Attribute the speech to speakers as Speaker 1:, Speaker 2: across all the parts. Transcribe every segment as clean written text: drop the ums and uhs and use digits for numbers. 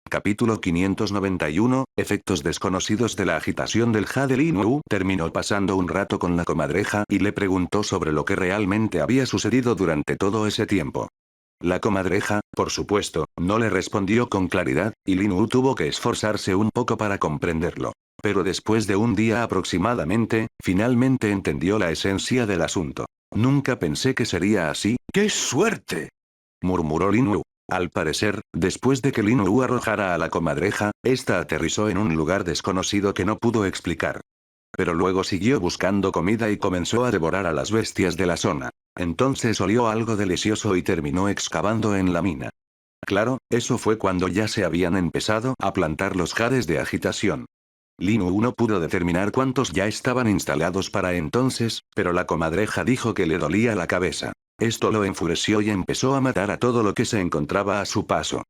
Speaker 1: Capítulo 591, efectos desconocidos de la agitación del jade. Lin Wu terminó pasando un rato con la comadreja y le preguntó sobre lo que realmente había sucedido durante todo ese tiempo. La comadreja, por supuesto, no le respondió con claridad, y Lin Wu tuvo que esforzarse un poco para comprenderlo. Pero después de un día aproximadamente, finalmente entendió la esencia del asunto. Nunca pensé que sería así. ¡Qué suerte!, murmuró Lin Wu. Al parecer, después de que Lin Wu arrojara a la comadreja, esta aterrizó en un lugar desconocido que no pudo explicar. Pero luego siguió buscando comida y comenzó a devorar a las bestias de la zona. Entonces olió algo delicioso y terminó excavando en la mina. Claro, eso fue cuando ya se habían empezado a plantar los jades de agitación. Lin Wu no pudo determinar cuántos ya estaban instalados para entonces, pero la comadreja dijo que le dolía la cabeza. Esto lo enfureció y empezó a matar a todo lo que se encontraba a su paso.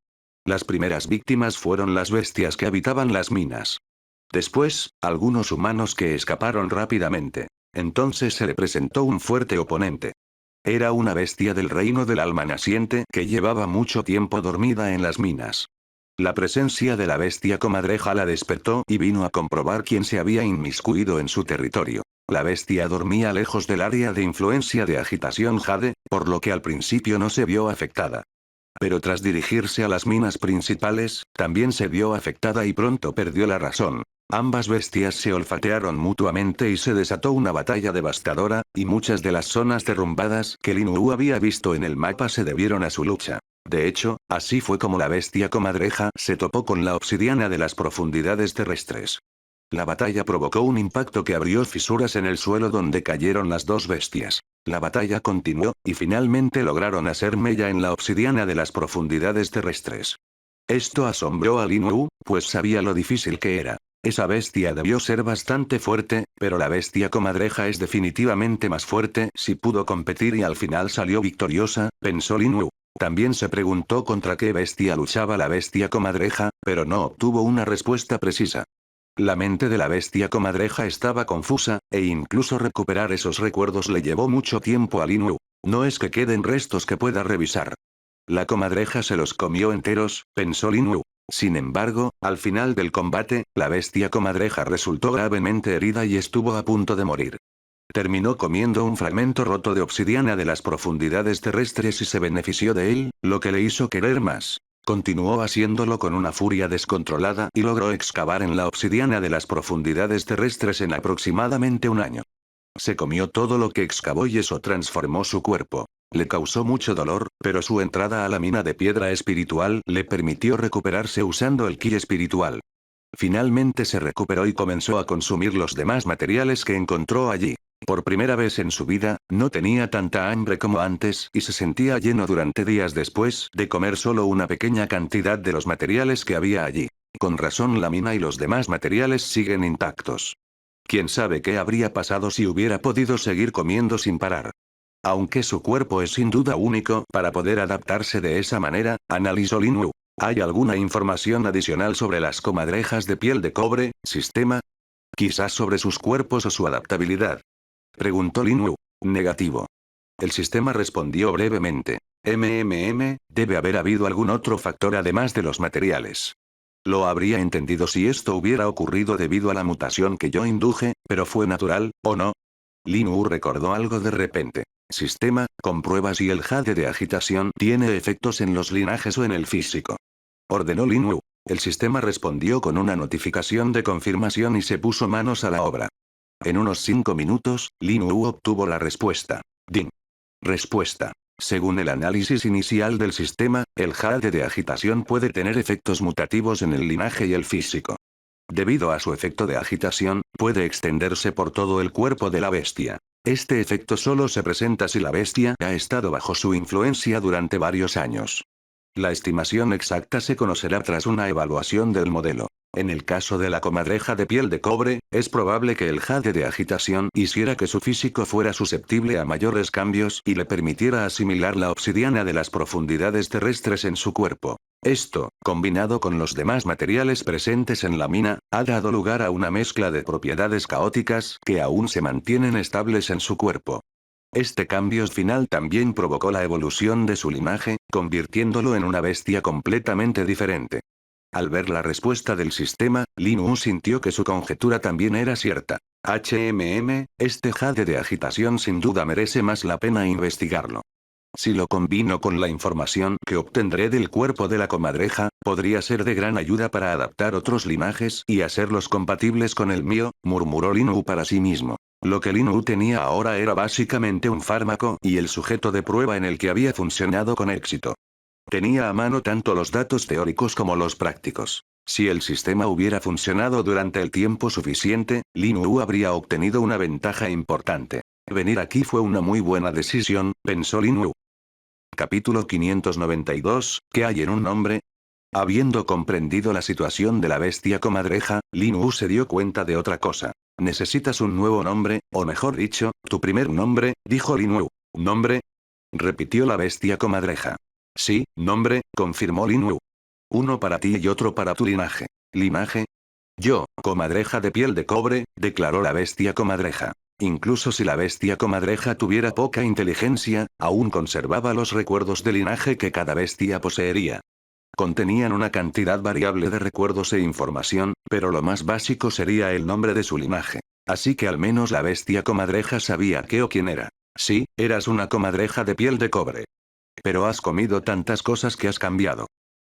Speaker 1: Las primeras víctimas fueron las bestias que habitaban las minas. Después, algunos humanos que escaparon rápidamente. Entonces se le presentó un fuerte oponente. Era una bestia del reino del alma naciente que llevaba mucho tiempo dormida en las minas. La presencia de la bestia comadreja la despertó y vino a comprobar quién se había inmiscuido en su territorio. La bestia dormía lejos del área de influencia de agitación jade, por lo que al principio no se vio afectada. Pero tras dirigirse a las minas principales, también se vio afectada y pronto perdió la razón. Ambas bestias se olfatearon mutuamente y se desató una batalla devastadora, y muchas de las zonas derrumbadas que Lin Wu había visto en el mapa se debieron a su lucha. De hecho, así fue como la bestia comadreja se topó con la obsidiana de las profundidades terrestres. La batalla provocó un impacto que abrió fisuras en el suelo donde cayeron las dos bestias. La batalla continuó, y finalmente lograron hacer mella en la obsidiana de las profundidades terrestres. Esto asombró a Lin Wu, pues sabía lo difícil que era. Esa bestia debió ser bastante fuerte, pero la bestia comadreja es definitivamente más fuerte si pudo competir y al final salió victoriosa, pensó Lin Wu. También se preguntó contra qué bestia luchaba la bestia comadreja, pero no obtuvo una respuesta precisa. La mente de la bestia comadreja estaba confusa, e incluso recuperar esos recuerdos le llevó mucho tiempo a Lin Wu. No es que queden restos que pueda revisar. La comadreja se los comió enteros, pensó Lin Wu. Sin embargo, al final del combate, la bestia comadreja resultó gravemente herida y estuvo a punto de morir. Terminó comiendo un fragmento roto de obsidiana de las profundidades terrestres y se benefició de él, lo que le hizo querer más. Continuó haciéndolo con una furia descontrolada y logró excavar en la obsidiana de las profundidades terrestres en aproximadamente un año. Se comió todo lo que excavó y eso transformó su cuerpo. Le causó mucho dolor, pero su entrada a la mina de piedra espiritual le permitió recuperarse usando el ki espiritual. Finalmente se recuperó y comenzó a consumir los demás materiales que encontró allí. Por primera vez en su vida, no tenía tanta hambre como antes y se sentía lleno durante días después de comer solo una pequeña cantidad de los materiales que había allí. Con razón la mina y los demás materiales siguen intactos. ¿Quién sabe qué habría pasado si hubiera podido seguir comiendo sin parar? Aunque su cuerpo es sin duda único para poder adaptarse de esa manera, analizó Lin Wu. ¿Hay alguna información adicional sobre las comadrejas de piel de cobre, sistema? Quizás sobre sus cuerpos o su adaptabilidad. Preguntó Lin Wu. Negativo. El sistema respondió brevemente. Debe haber habido algún otro factor además de los materiales. Lo habría entendido si esto hubiera ocurrido debido a la mutación que yo induje, pero fue natural, ¿o no? Lin Wu recordó algo de repente. Sistema, comprueba si el jade de agitación tiene efectos en los linajes o en el físico. Ordenó Lin Wu. El sistema respondió con una notificación de confirmación y se puso manos a la obra. En unos 5 minutos, Lin Wu obtuvo la respuesta. Ding. Respuesta. Según el análisis inicial del sistema, el jade de agitación puede tener efectos mutativos en el linaje y el físico. Debido a su efecto de agitación, puede extenderse por todo el cuerpo de la bestia. Este efecto solo se presenta si la bestia ha estado bajo su influencia durante varios años. La estimación exacta se conocerá tras una evaluación del modelo. En el caso de la comadreja de piel de cobre, es probable que el jade de agitación hiciera que su físico fuera susceptible a mayores cambios y le permitiera asimilar la obsidiana de las profundidades terrestres en su cuerpo. Esto, combinado con los demás materiales presentes en la mina, ha dado lugar a una mezcla de propiedades caóticas que aún se mantienen estables en su cuerpo. Este cambio final también provocó la evolución de su linaje, convirtiéndolo en una bestia completamente diferente. Al ver la respuesta del sistema, Lin Wu sintió que su conjetura también era cierta. este jade de agitación sin duda merece más la pena investigarlo. Si lo combino con la información que obtendré del cuerpo de la comadreja, podría ser de gran ayuda para adaptar otros linajes y hacerlos compatibles con el mío, murmuró Lin Wu para sí mismo. Lo que Lin Wu tenía ahora era básicamente un fármaco y el sujeto de prueba en el que había funcionado con éxito. Tenía a mano tanto los datos teóricos como los prácticos. Si el sistema hubiera funcionado durante el tiempo suficiente, Lin Wu habría obtenido una ventaja importante. Venir aquí fue una muy buena decisión, pensó Lin Wu. Capítulo 592, ¿qué hay en un nombre? Habiendo comprendido la situación de la bestia comadreja, Lin Wu se dio cuenta de otra cosa. Necesitas un nuevo nombre, o mejor dicho, tu primer nombre, dijo Lin Wu. ¿Nombre? Repitió la bestia comadreja. Sí, nombre, confirmó Lin Wu. Uno para ti y otro para tu linaje. ¿Linaje? Yo, comadreja de piel de cobre, declaró la bestia comadreja. Incluso si la bestia comadreja tuviera poca inteligencia, aún conservaba los recuerdos de linaje que cada bestia poseería. Contenían una cantidad variable de recuerdos e información, pero lo más básico sería el nombre de su linaje. Así que al menos la bestia comadreja sabía qué o quién era. Sí, eras una comadreja de piel de cobre. Pero has comido tantas cosas que has cambiado.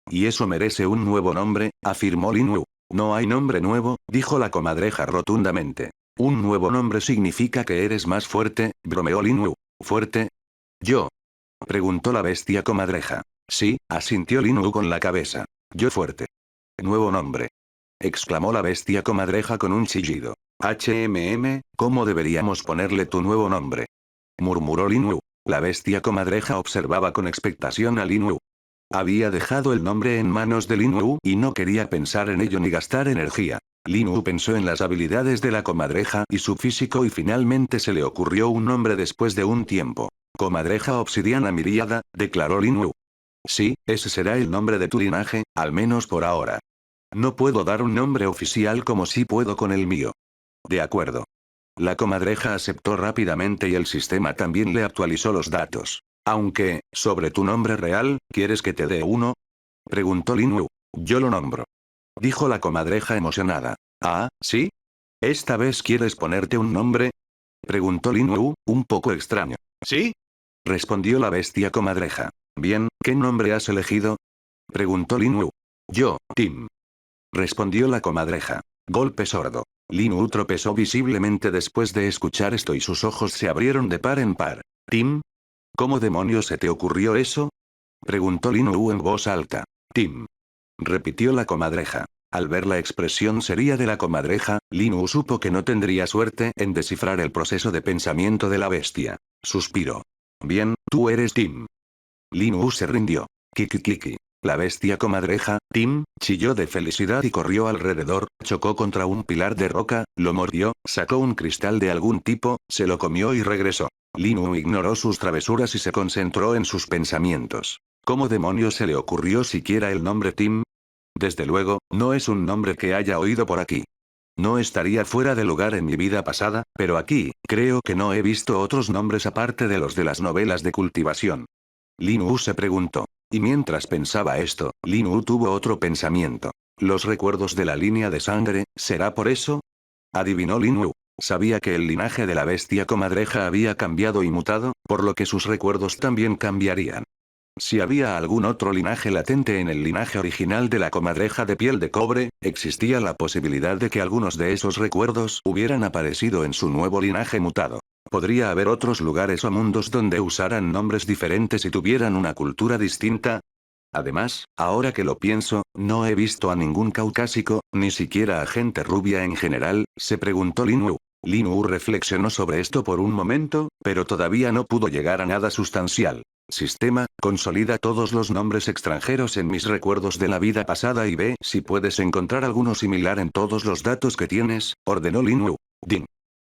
Speaker 1: Y eso merece un nuevo nombre, afirmó Lin Wu. No hay nombre nuevo, dijo la comadreja rotundamente. Un nuevo nombre significa que eres más fuerte, bromeó Lin Wu. ¿Fuerte? ¿Yo? Preguntó la bestia comadreja. Sí, asintió Lin Wu con la cabeza. Yo fuerte. Nuevo nombre. Exclamó la bestia comadreja con un chillido. ¿Cómo deberíamos ponerle tu nuevo nombre? Murmuró Lin Wu. La bestia comadreja observaba con expectación a Lin Wu. Había dejado el nombre en manos de Lin Wu y no quería pensar en ello ni gastar energía. Lin Wu pensó en las habilidades de la comadreja y su físico y finalmente se le ocurrió un nombre después de un tiempo. Comadreja obsidiana miríada, declaró Lin Wu. Sí, ese será el nombre de tu linaje, al menos por ahora. No puedo dar un nombre oficial como sí puedo con el mío. De acuerdo. La comadreja aceptó rápidamente y el sistema también le actualizó los datos. Aunque, sobre tu nombre real, ¿quieres que te dé uno? Preguntó Lin Wu. Yo lo nombro. Dijo la comadreja emocionada. Ah, ¿sí? ¿Esta vez quieres ponerte un nombre? Preguntó Lin Wu, un poco extraño. ¿Sí? Respondió la bestia comadreja. Bien, ¿qué nombre has elegido? Preguntó Lin Wu. Yo, Tim. Respondió la comadreja. Golpe sordo. Lin Wu tropezó visiblemente después de escuchar esto y sus ojos se abrieron de par en par. ¿Tim? ¿Cómo demonios se te ocurrió eso? Preguntó Lin Wu en voz alta. Tim. Repitió la comadreja. Al ver la expresión seria de la comadreja, Lin Wu supo que no tendría suerte en descifrar el proceso de pensamiento de la bestia. Suspiró. Bien, tú eres Tim. Lin Wu se rindió. Kiki. La bestia comadreja, Tim, chilló de felicidad y corrió alrededor, chocó contra un pilar de roca, lo mordió, sacó un cristal de algún tipo, se lo comió y regresó. Lin Wu ignoró sus travesuras y se concentró en sus pensamientos. ¿Cómo demonios se le ocurrió siquiera el nombre Tim? Desde luego, no es un nombre que haya oído por aquí. No estaría fuera de lugar en mi vida pasada, pero aquí, creo que no he visto otros nombres aparte de los de las novelas de cultivación. Lin Wu se preguntó. Y mientras pensaba esto, Lin Wu tuvo otro pensamiento. Los recuerdos de la línea de sangre, ¿será por eso? Adivinó Lin Wu. Sabía que el linaje de la bestia comadreja había cambiado y mutado, por lo que sus recuerdos también cambiarían. Si había algún otro linaje latente en el linaje original de la comadreja de piel de cobre, existía la posibilidad de que algunos de esos recuerdos hubieran aparecido en su nuevo linaje mutado. ¿Podría haber otros lugares o mundos donde usaran nombres diferentes y tuvieran una cultura distinta? Además, ahora que lo pienso, no he visto a ningún caucásico, ni siquiera a gente rubia en general, se preguntó Lin Wu. Lin Wu reflexionó sobre esto por un momento, pero todavía no pudo llegar a nada sustancial. Sistema, consolida todos los nombres extranjeros en mis recuerdos de la vida pasada y ve si puedes encontrar alguno similar en todos los datos que tienes, ordenó Lin Wu. Din.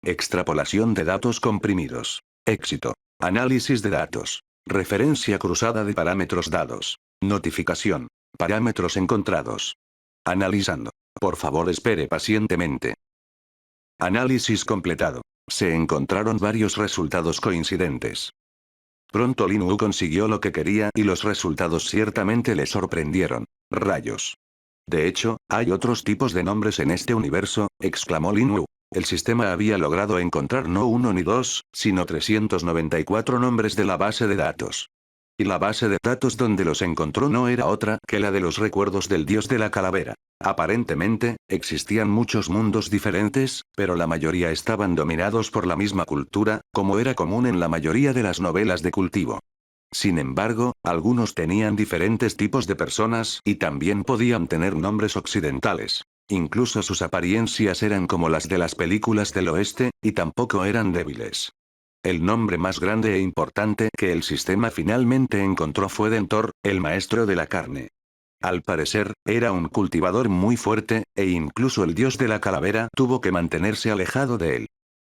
Speaker 1: Extrapolación de datos comprimidos. Éxito. Análisis de datos. Referencia cruzada de parámetros dados. Notificación. Parámetros encontrados. Analizando. Por favor espere pacientemente. Análisis completado. Se encontraron varios resultados coincidentes. Pronto Lin Wu consiguió lo que quería y los resultados ciertamente le sorprendieron. Rayos. De hecho, hay otros tipos de nombres en este universo, exclamó Lin Wu. El sistema había logrado encontrar no uno ni dos, sino 394 nombres de la base de datos. Y la base de datos donde los encontró no era otra que la de los recuerdos del dios de la calavera. Aparentemente, existían muchos mundos diferentes, pero la mayoría estaban dominados por la misma cultura, como era común en la mayoría de las novelas de cultivo. Sin embargo, algunos tenían diferentes tipos de personas y también podían tener nombres occidentales. Incluso sus apariencias eran como las de las películas del oeste, y tampoco eran débiles. El nombre más grande e importante que el sistema finalmente encontró fue Dentor, el maestro de la carne. Al parecer, era un cultivador muy fuerte, e incluso el dios de la calavera tuvo que mantenerse alejado de él.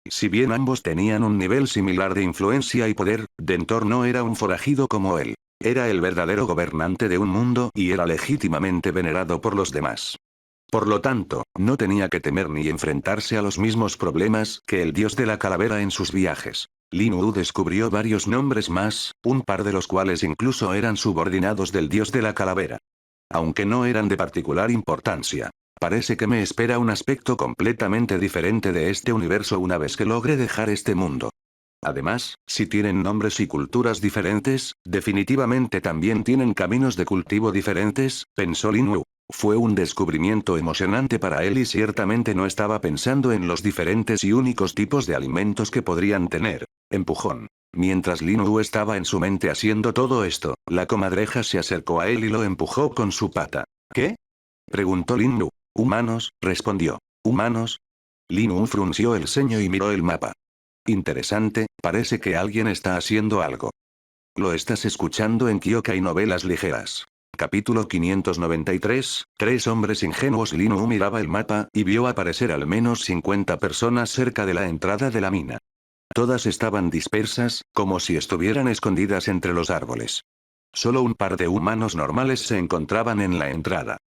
Speaker 1: Si bien ambos tenían un nivel similar de influencia y poder, Dentor no era un forajido como él. Era el verdadero gobernante de un mundo y era legítimamente venerado por los demás. Por lo tanto, no tenía que temer ni enfrentarse a los mismos problemas que el dios de la calavera en sus viajes. Lin Wu descubrió varios nombres más, un par de los cuales incluso eran subordinados del dios de la calavera. Aunque no eran de particular importancia. Parece que me espera un aspecto completamente diferente de este universo una vez que logre dejar este mundo. Además, si tienen nombres y culturas diferentes, definitivamente también tienen caminos de cultivo diferentes, pensó Lin Wu. Fue un descubrimiento emocionante para él y ciertamente no estaba pensando en los diferentes y únicos tipos de alimentos que podrían tener. Empujón. Mientras Lin Wu estaba en su mente haciendo todo esto, la comadreja se acercó a él y lo empujó con su pata. ¿Qué? Preguntó Lin Wu. Humanos, respondió. ¿Humanos? Lin Wu frunció el ceño y miró el mapa. Interesante, parece que alguien está haciendo algo. Lo estás escuchando en Kyokai Novelas Ligeras. Capítulo 593, Tres hombres ingenuos. Lin Wu miraba el mapa y vio aparecer al menos 50 personas cerca de la entrada de la mina. Todas estaban dispersas, como si estuvieran escondidas entre los árboles. Solo un par de humanos normales se encontraban en la entrada.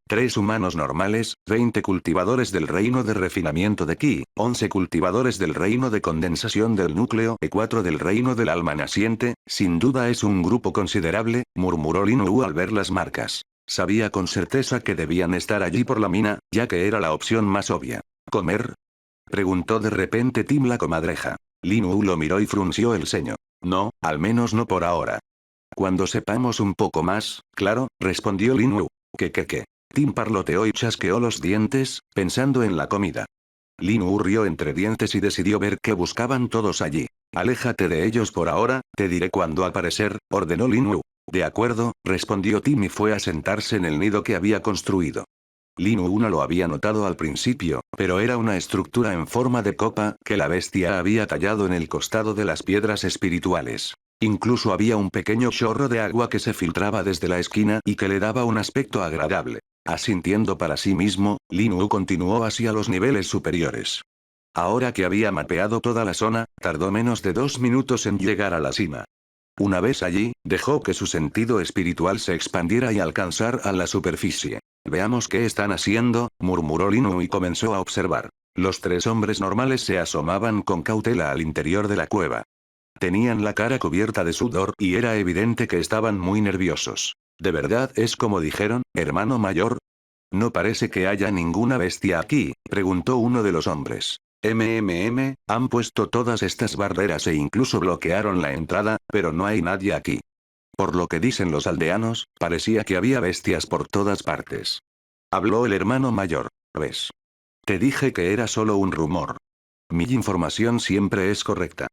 Speaker 1: Tres humanos normales, 20 cultivadores del reino de refinamiento de Ki, 11 cultivadores del reino de condensación del núcleo y 4 del reino del alma naciente, sin duda es un grupo considerable, murmuró Lin Wu al ver las marcas. Sabía con certeza que debían estar allí por la mina, ya que era la opción más obvia. ¿Comer? Preguntó de repente Tim la comadreja. Lin Wu lo miró y frunció el ceño. No, al menos no por ahora. Cuando sepamos un poco más, claro, respondió Lin Wu. ¿Qué? Tim parloteó y chasqueó los dientes, pensando en la comida. Lin Wu rió entre dientes y decidió ver qué buscaban todos allí. Aléjate de ellos por ahora, te diré cuándo aparecer, ordenó Lin Wu. De acuerdo, respondió Tim y fue a sentarse en el nido que había construido. Lin Wu no lo había notado al principio, pero era una estructura en forma de copa que la bestia había tallado en el costado de las piedras espirituales. Incluso había un pequeño chorro de agua que se filtraba desde la esquina y que le daba un aspecto agradable. Asintiendo para sí mismo, Lin Wu continuó hacia los niveles superiores. Ahora que había mapeado toda la zona, tardó menos de 2 minutos en llegar a la cima. Una vez allí, dejó que su sentido espiritual se expandiera y alcanzar a la superficie. Veamos qué están haciendo, murmuró Lin Wu y comenzó a observar. Los tres hombres normales se asomaban con cautela al interior de la cueva. Tenían la cara cubierta de sudor y era evidente que estaban muy nerviosos. ¿De verdad es como dijeron, hermano mayor? No parece que haya ninguna bestia aquí, preguntó uno de los hombres. Han puesto todas estas barreras e incluso bloquearon la entrada, pero no hay nadie aquí. Por lo que dicen los aldeanos, parecía que había bestias por todas partes. Habló el hermano mayor. ¿Ves? Te dije que era solo un rumor. Mi información siempre es correcta.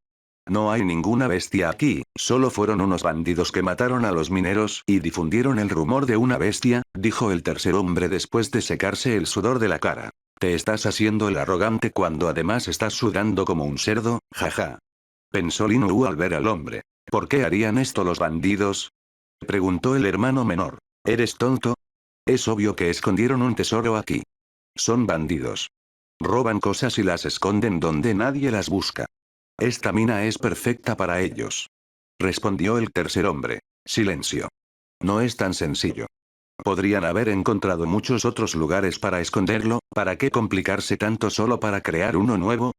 Speaker 1: No hay ninguna bestia aquí, solo fueron unos bandidos que mataron a los mineros y difundieron el rumor de una bestia, dijo el tercer hombre después de secarse el sudor de la cara. Te estás haciendo el arrogante cuando además estás sudando como un cerdo, jaja. Pensó Lin Wu al ver al hombre. ¿Por qué harían esto los bandidos? Preguntó el hermano menor. ¿Eres tonto? Es obvio que escondieron un tesoro aquí. Son bandidos. Roban cosas y las esconden donde nadie las busca. Esta mina es perfecta para ellos. Respondió el tercer hombre. Silencio. No es tan sencillo. Podrían haber encontrado muchos otros lugares para esconderlo, ¿para qué complicarse tanto solo para crear uno nuevo?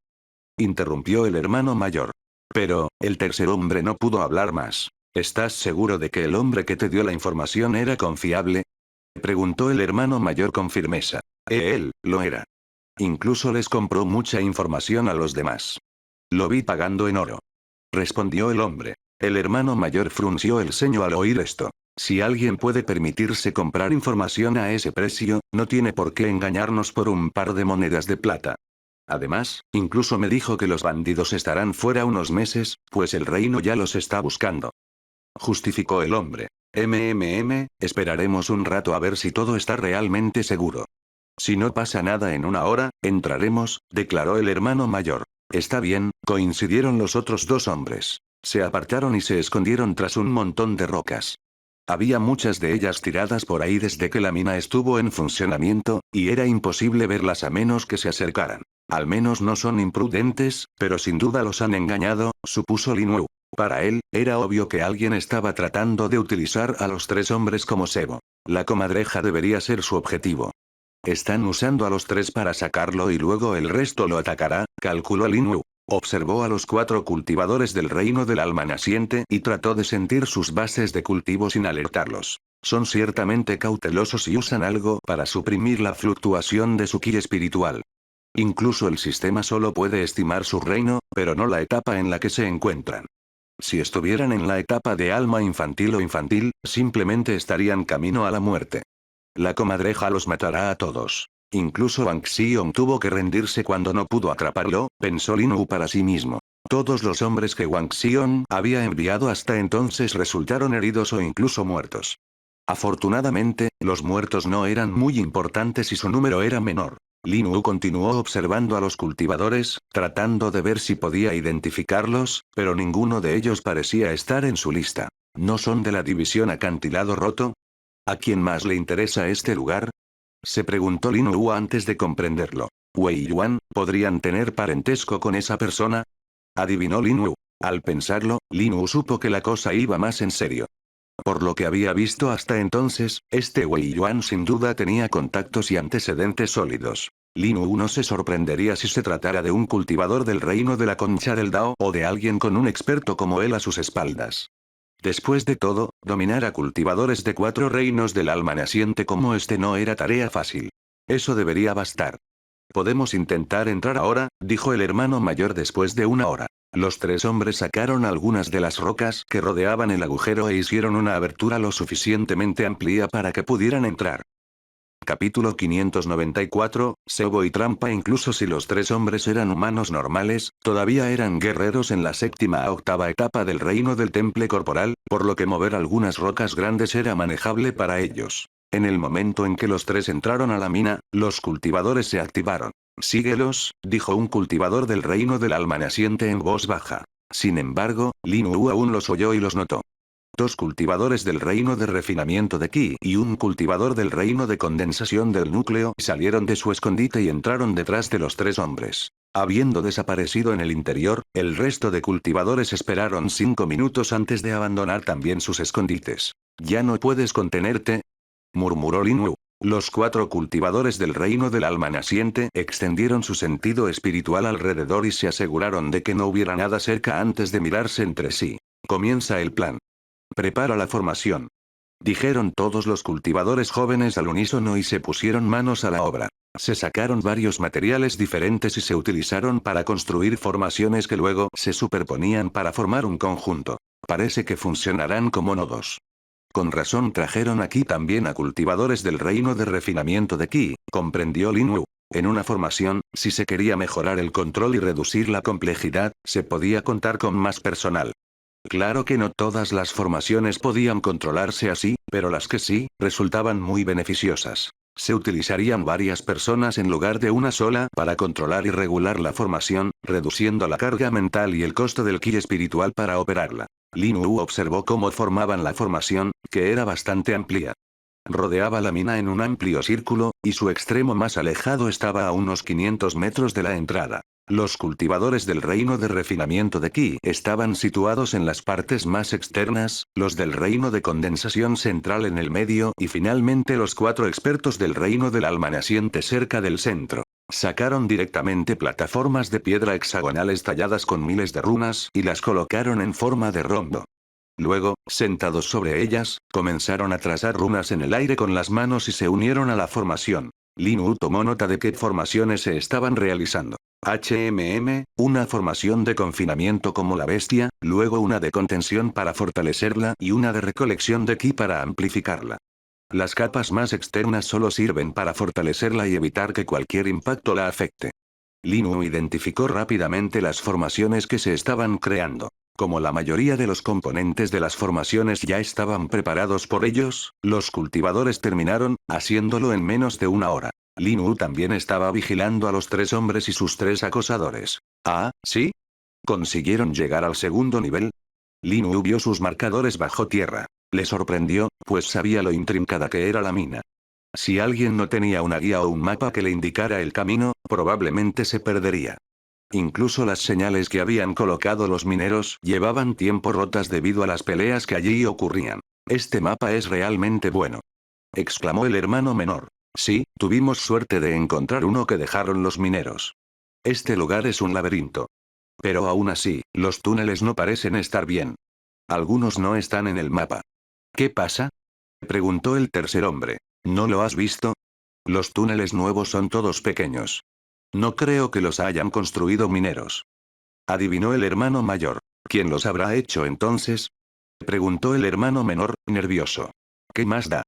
Speaker 1: Interrumpió el hermano mayor. Pero, el tercer hombre no pudo hablar más. ¿Estás seguro de que el hombre que te dio la información era confiable? Preguntó el hermano mayor con firmeza. Él, lo era. Incluso les compró mucha información a los demás. Lo vi pagando en oro. Respondió el hombre. El hermano mayor frunció el ceño al oír esto. Si alguien puede permitirse comprar información a ese precio, no tiene por qué engañarnos por un par de monedas de plata. Además, incluso me dijo que los bandidos estarán fuera unos meses, pues el reino ya los está buscando. Justificó el hombre. Esperaremos un rato a ver si todo está realmente seguro. Si no pasa nada en una hora, entraremos, declaró el hermano mayor. Está bien, coincidieron los otros dos hombres. Se apartaron y se escondieron tras un montón de rocas. Había muchas de ellas tiradas por ahí desde que la mina estuvo en funcionamiento, y era imposible verlas a menos que se acercaran. Al menos no son imprudentes, pero sin duda los han engañado, supuso Lin Wu. Para él, era obvio que alguien estaba tratando de utilizar a los tres hombres como cebo. La comadreja debería ser su objetivo. Están usando a los tres para sacarlo y luego el resto lo atacará, calculó Lin Wu. Observó a los 4 cultivadores del reino del alma naciente y trató de sentir sus bases de cultivo sin alertarlos. Son ciertamente cautelosos y usan algo para suprimir la fluctuación de su ki espiritual. Incluso el sistema solo puede estimar su reino, pero no la etapa en la que se encuentran. Si estuvieran en la etapa de alma infantil o infantil, simplemente estarían camino a la muerte. La comadreja los matará a todos. Incluso Wang Xiong tuvo que rendirse cuando no pudo atraparlo, pensó Lin Wu para sí mismo. Todos los hombres que Wang Xiong había enviado hasta entonces resultaron heridos o incluso muertos. Afortunadamente, los muertos no eran muy importantes y su número era menor. Lin Wu continuó observando a los cultivadores, tratando de ver si podía identificarlos, pero ninguno de ellos parecía estar en su lista. ¿No son de la división acantilado roto? ¿A quién más le interesa este lugar? Se preguntó Lin Wu antes de comprenderlo. Wei Yuan, ¿podrían tener parentesco con esa persona? Adivinó Lin Wu. Al pensarlo, Lin Wu supo que la cosa iba más en serio. Por lo que había visto hasta entonces, este Wei Yuan sin duda tenía contactos y antecedentes sólidos. Lin Wu no se sorprendería si se tratara de un cultivador del reino de la concha del Dao o de alguien con un experto como él a sus espaldas. Después de todo, dominar a cultivadores de 4 reinos del alma naciente como este no era tarea fácil. Eso debería bastar. Podemos intentar entrar ahora, dijo el hermano mayor después de una hora. Los 3 hombres sacaron algunas de las rocas que rodeaban el agujero e hicieron una abertura lo suficientemente amplia para que pudieran entrar. Capítulo 594, Cebo y trampa. Incluso si los 3 hombres eran humanos normales, todavía eran guerreros en la 7ª a 8ª etapa del reino del temple corporal, por lo que mover algunas rocas grandes era manejable para ellos. En el momento en que los 3 entraron a la mina, los cultivadores se activaron. Síguelos, dijo un cultivador del reino del alma naciente en voz baja. Sin embargo, Lin Wu aún los oyó y los notó. 2 cultivadores del reino de refinamiento de Ki y un cultivador del reino de condensación del núcleo salieron de su escondite y entraron detrás de los 3 hombres. Habiendo desaparecido en el interior, el resto de cultivadores esperaron 5 minutos antes de abandonar también sus escondites. ¿Ya no puedes contenerte?, murmuró Lin Wu. Los 4 cultivadores del reino del alma naciente extendieron su sentido espiritual alrededor y se aseguraron de que no hubiera nada cerca antes de mirarse entre sí. Comienza el plan. Prepara la formación. Dijeron todos los cultivadores jóvenes al unísono y se pusieron manos a la obra. Se sacaron varios materiales diferentes y se utilizaron para construir formaciones que luego se superponían para formar un conjunto. Parece que funcionarán como nodos. Con razón trajeron aquí también a cultivadores del reino de refinamiento de Ki, comprendió Lin Wu. En una formación, si se quería mejorar el control y reducir la complejidad, se podía contar con más personal. Claro que no todas las formaciones podían controlarse así, pero las que sí, resultaban muy beneficiosas. Se utilizarían varias personas en lugar de una sola para controlar y regular la formación, reduciendo la carga mental y el costo del ki espiritual para operarla. Lin Wu observó cómo formaban la formación, que era bastante amplia. Rodeaba la mina en un amplio círculo, y su extremo más alejado estaba a unos 500 metros de la entrada. Los cultivadores del reino de refinamiento de Ki estaban situados en las partes más externas, los del reino de condensación central en el medio y finalmente los 4 expertos del reino del alma naciente cerca del centro. Sacaron directamente plataformas de piedra hexagonales talladas con miles de runas y las colocaron en forma de rombo. Luego, sentados sobre ellas, comenzaron a trazar runas en el aire con las manos y se unieron a la formación. Lin Wu tomó nota de qué formaciones se estaban realizando. Una formación de confinamiento como la bestia, luego una de contención para fortalecerla y una de recolección de ki para amplificarla. Las capas más externas solo sirven para fortalecerla y evitar que cualquier impacto la afecte. Lin Wu identificó rápidamente las formaciones que se estaban creando. Como la mayoría de los componentes de las formaciones ya estaban preparados por ellos, los cultivadores terminaron, haciéndolo en menos de una hora. Lin Wu también estaba vigilando a los 3 hombres y sus 3 acosadores. Ah, ¿sí? ¿Consiguieron llegar al segundo nivel? Lin Wu vio sus marcadores bajo tierra. Le sorprendió, pues sabía lo intrincada que era la mina. Si alguien no tenía una guía o un mapa que le indicara el camino, probablemente se perdería. Incluso las señales que habían colocado los mineros llevaban tiempo rotas debido a las peleas que allí ocurrían. Este mapa es realmente bueno, exclamó el hermano menor. Sí, tuvimos suerte de encontrar uno que dejaron los mineros. Este lugar es un laberinto. Pero aún así, los túneles no parecen estar bien. Algunos no están en el mapa. ¿Qué pasa? Preguntó el tercer hombre. ¿No lo has visto? Los túneles nuevos son todos pequeños. No creo que los hayan construido mineros. Adivinó el hermano mayor. ¿Quién los habrá hecho entonces? Preguntó el hermano menor, nervioso. ¿Qué más da?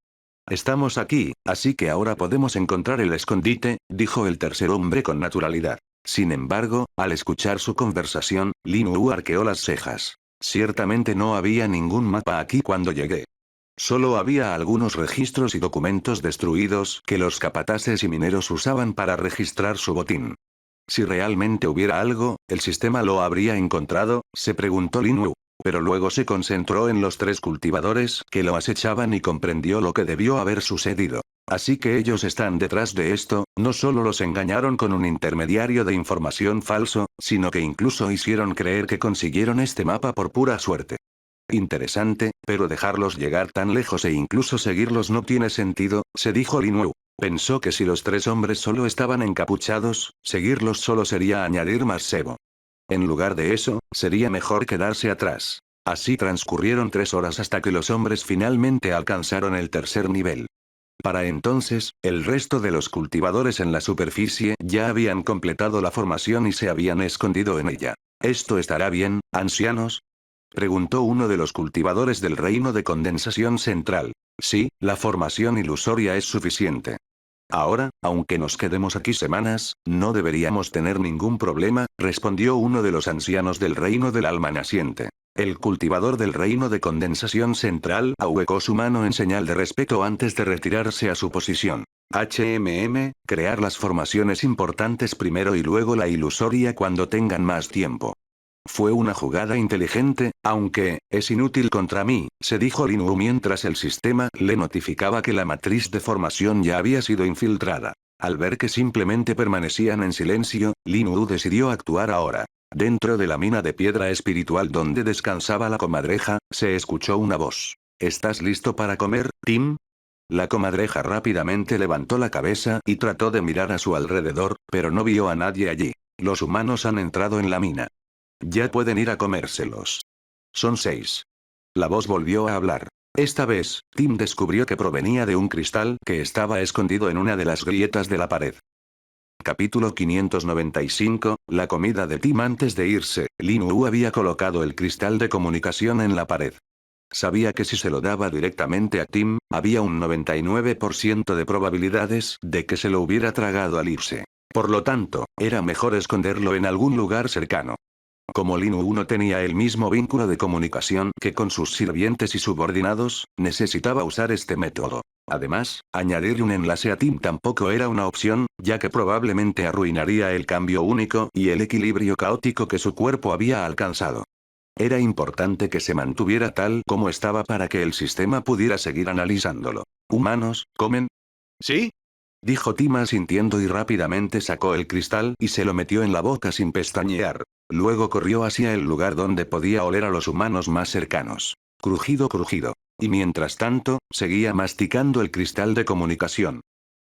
Speaker 1: Estamos aquí, así que ahora podemos encontrar el escondite, dijo el tercer hombre con naturalidad. Sin embargo, al escuchar su conversación, Lin Wu arqueó las cejas. Ciertamente no había ningún mapa aquí cuando llegué. Solo había algunos registros y documentos destruidos que los capataces y mineros usaban para registrar su botín. Si realmente hubiera algo, el sistema lo habría encontrado, se preguntó Lin Wu. Pero luego se concentró en los 3 cultivadores que lo acechaban y comprendió lo que debió haber sucedido. Así que ellos están detrás de esto, no solo los engañaron con un intermediario de información falso, sino que incluso hicieron creer que consiguieron este mapa por pura suerte. Interesante, pero dejarlos llegar tan lejos e incluso seguirlos no tiene sentido, se dijo Lin Wu. Pensó que si los 3 hombres solo estaban encapuchados, seguirlos solo sería añadir más cebo. En lugar de eso, sería mejor quedarse atrás. Así transcurrieron 3 horas hasta que los hombres finalmente alcanzaron el tercer nivel. Para entonces, el resto de los cultivadores en la superficie ya habían completado la formación y se habían escondido en ella. ¿Esto estará bien, ancianos? Preguntó uno de los cultivadores del reino de condensación central. Sí, la formación ilusoria es suficiente. Ahora, aunque nos quedemos aquí semanas, no deberíamos tener ningún problema, respondió uno de los ancianos del reino del alma naciente. El cultivador del reino de condensación central ahuecó su mano en señal de respeto antes de retirarse a su posición. Crear las formaciones importantes primero y luego la ilusoria cuando tengan más tiempo. Fue una jugada inteligente, aunque, es inútil contra mí, se dijo Lin Wu mientras el sistema le notificaba que la matriz de formación ya había sido infiltrada. Al ver que simplemente permanecían en silencio, Lin Wu decidió actuar ahora. Dentro de la mina de piedra espiritual donde descansaba la comadreja, se escuchó una voz. ¿Estás listo para comer, Tim? La comadreja rápidamente levantó la cabeza y trató de mirar a su alrededor, pero no vio a nadie allí. Los humanos han entrado en la mina. Ya pueden ir a comérselos. Son 6. La voz volvió a hablar. Esta vez, Tim descubrió que provenía de un cristal que estaba escondido en una de las grietas de la pared. Capítulo 595, la comida de Tim antes de irse. Lin Wu había colocado el cristal de comunicación en la pared. Sabía que si se lo daba directamente a Tim, había un 99% de probabilidades de que se lo hubiera tragado al irse. Por lo tanto, era mejor esconderlo en algún lugar cercano. Como Lin Wu no tenía el mismo vínculo de comunicación que con sus sirvientes y subordinados, necesitaba usar este método. Además, añadirle un enlace a Tim tampoco era una opción, ya que probablemente arruinaría el cambio único y el equilibrio caótico que su cuerpo había alcanzado. Era importante que se mantuviera tal como estaba para que el sistema pudiera seguir analizándolo. ¿Humanos, comen? ¿Sí? Dijo Tim asintiendo y rápidamente sacó el cristal y se lo metió en la boca sin pestañear. Luego corrió hacia el lugar donde podía oler a los humanos más cercanos. Crujido, crujido. Y mientras tanto, seguía masticando el cristal de comunicación.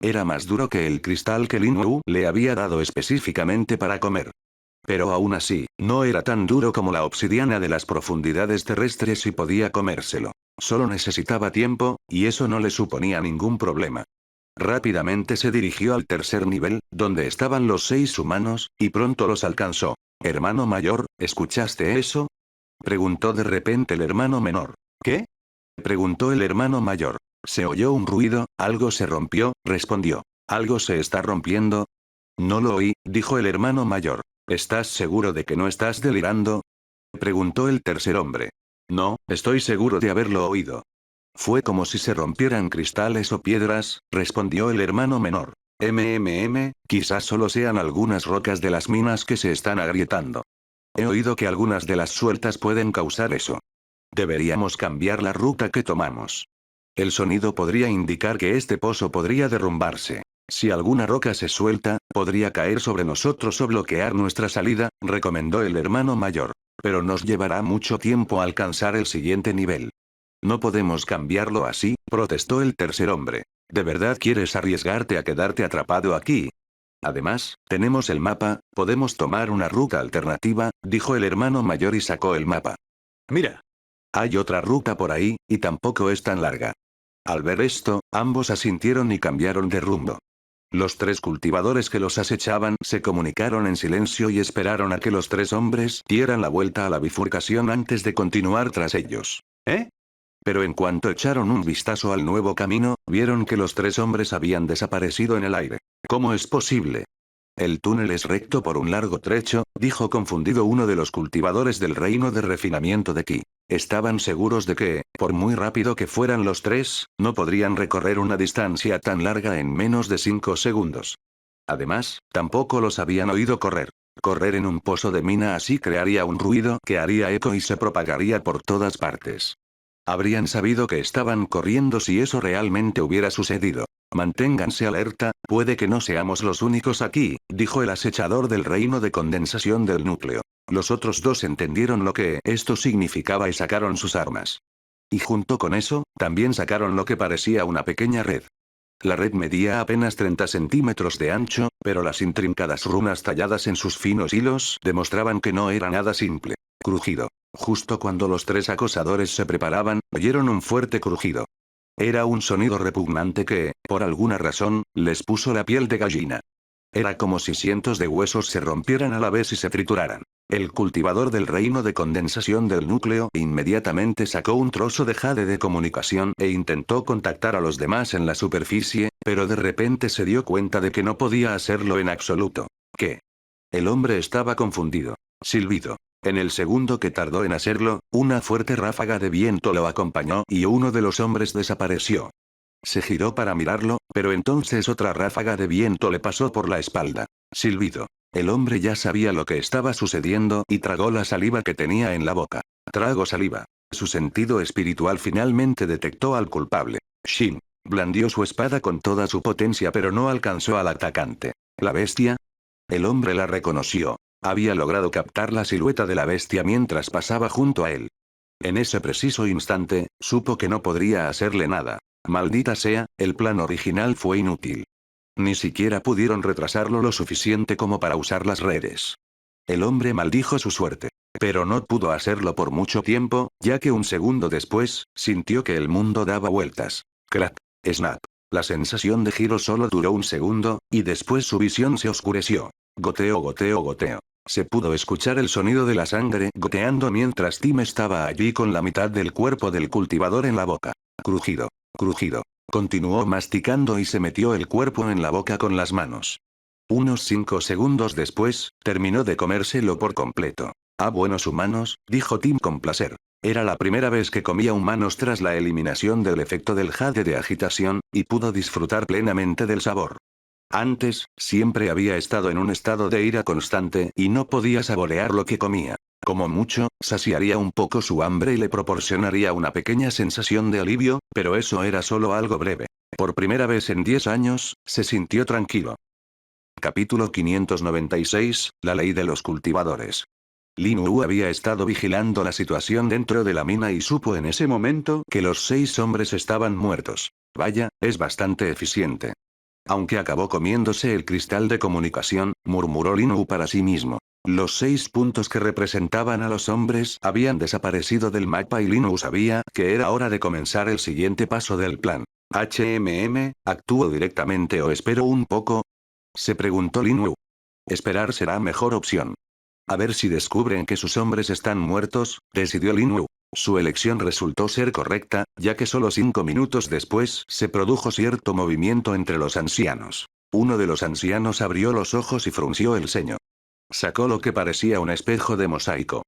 Speaker 1: Era más duro que el cristal que Lin Wu le había dado específicamente para comer. Pero aún así, no era tan duro como la obsidiana de las profundidades terrestres y podía comérselo. Solo necesitaba tiempo, y eso no le suponía ningún problema. Rápidamente se dirigió al tercer nivel, donde estaban los 6 humanos, y pronto los alcanzó. Hermano mayor, ¿escuchaste eso? Preguntó de repente el hermano menor. ¿Qué? Preguntó el hermano mayor. Se oyó un ruido, algo se rompió, respondió. ¿Algo se está rompiendo? No lo oí, dijo el hermano mayor. ¿Estás seguro de que no estás delirando? Preguntó el tercer hombre. No, estoy seguro de haberlo oído. Fue como si se rompieran cristales o piedras, respondió el hermano menor. Quizás solo sean algunas rocas de las minas que se están agrietando. He oído que algunas de las sueltas pueden causar eso. Deberíamos cambiar la ruta que tomamos. El sonido podría indicar que este pozo podría derrumbarse. Si alguna roca se suelta, podría caer sobre nosotros o bloquear nuestra salida, recomendó el hermano mayor. Pero nos llevará mucho tiempo alcanzar el siguiente nivel. No podemos cambiarlo así, protestó el tercer hombre. ¿De verdad quieres arriesgarte a quedarte atrapado aquí? Además, tenemos el mapa, podemos tomar una ruta alternativa, dijo el hermano mayor y sacó el mapa. Mira. Hay otra ruta por ahí, y tampoco es tan larga. Al ver esto, ambos asintieron y cambiaron de rumbo. Los 3 cultivadores que los acechaban se comunicaron en silencio y esperaron a que los 3 hombres dieran la vuelta a la bifurcación antes de continuar tras ellos. ¿Eh? Pero en cuanto echaron un vistazo al nuevo camino, vieron que los 3 hombres habían desaparecido en el aire. ¿Cómo es posible? El túnel es recto por un largo trecho, dijo confundido uno de los cultivadores del reino de refinamiento de Ki. Estaban seguros de que, por muy rápido que fueran los 3, no podrían recorrer una distancia tan larga en menos de 5 segundos. Además, tampoco los habían oído correr. Correr en un pozo de mina así crearía un ruido que haría eco y se propagaría por todas partes. Habrían sabido que estaban corriendo si eso realmente hubiera sucedido. Manténganse alerta, puede que no seamos los únicos aquí, dijo el acechador del reino de condensación del núcleo. Los otros 2 entendieron lo que esto significaba y sacaron sus armas. Y junto con eso, también sacaron lo que parecía una pequeña red. La red medía apenas 30 centímetros de ancho, pero las intrincadas runas talladas en sus finos hilos demostraban que no era nada simple. Crujido. Justo cuando los 3 acosadores se preparaban, oyeron un fuerte crujido. Era un sonido repugnante que, por alguna razón, les puso la piel de gallina. Era como si cientos de huesos se rompieran a la vez y se trituraran. El cultivador del reino de condensación del núcleo inmediatamente sacó un trozo de jade de comunicación e intentó contactar a los demás en la superficie, pero de repente se dio cuenta de que no podía hacerlo en absoluto. ¿Qué? El hombre estaba confundido. Silbido. En el segundo que tardó en hacerlo, una fuerte ráfaga de viento lo acompañó y uno de los hombres desapareció. Se giró para mirarlo, pero entonces otra ráfaga de viento le pasó por la espalda. Silbido. El hombre ya sabía lo que estaba sucediendo y tragó la saliva que tenía en la boca. Trago saliva. Su sentido espiritual finalmente detectó al culpable. Shin. Blandió su espada con toda su potencia pero no alcanzó al atacante. ¿La bestia? El hombre la reconoció. Había logrado captar la silueta de la bestia mientras pasaba junto a él. En ese preciso instante, supo que no podría hacerle nada. Maldita sea, el plan original fue inútil. Ni siquiera pudieron retrasarlo lo suficiente como para usar las redes. El hombre maldijo su suerte. Pero no pudo hacerlo por mucho tiempo, ya que un segundo después, sintió que el mundo daba vueltas. Crack. Snap. La sensación de giro solo duró un segundo, y después su visión se oscureció. Goteo, goteo, goteo. Se pudo escuchar el sonido de la sangre goteando mientras Tim estaba allí con la mitad del cuerpo del cultivador en la boca. Crujido. Crujido. Continuó masticando y se metió el cuerpo en la boca con las manos. Unos 5 segundos después, terminó de comérselo por completo. Ah, buenos humanos, dijo Tim con placer. Era la primera vez que comía humanos tras la eliminación del efecto del jade de agitación, y pudo disfrutar plenamente del sabor. Antes, siempre había estado en un estado de ira constante y no podía saborear lo que comía. Como mucho, saciaría un poco su hambre y le proporcionaría una pequeña sensación de alivio, pero eso era solo algo breve. Por primera vez en 10 años, se sintió tranquilo. Capítulo 596, la ley de los cultivadores. Lin Wu había estado vigilando la situación dentro de la mina y supo en ese momento que los 6 hombres estaban muertos. Vaya, es bastante eficiente. Aunque acabó comiéndose el cristal de comunicación, murmuró Lin Wu para sí mismo. Los 6 puntos que representaban a los hombres habían desaparecido del mapa y Lin Wu sabía que era hora de comenzar el siguiente paso del plan. ¿Actúo directamente o espero un poco? Se preguntó Lin Wu. Esperar será mejor opción. A ver si descubren que sus hombres están muertos, decidió Lin Wu. Su elección resultó ser correcta, ya que solo 5 minutos después se produjo cierto movimiento entre los ancianos. Uno de los ancianos abrió los ojos y frunció el ceño. Sacó lo que parecía un espejo de mosaico.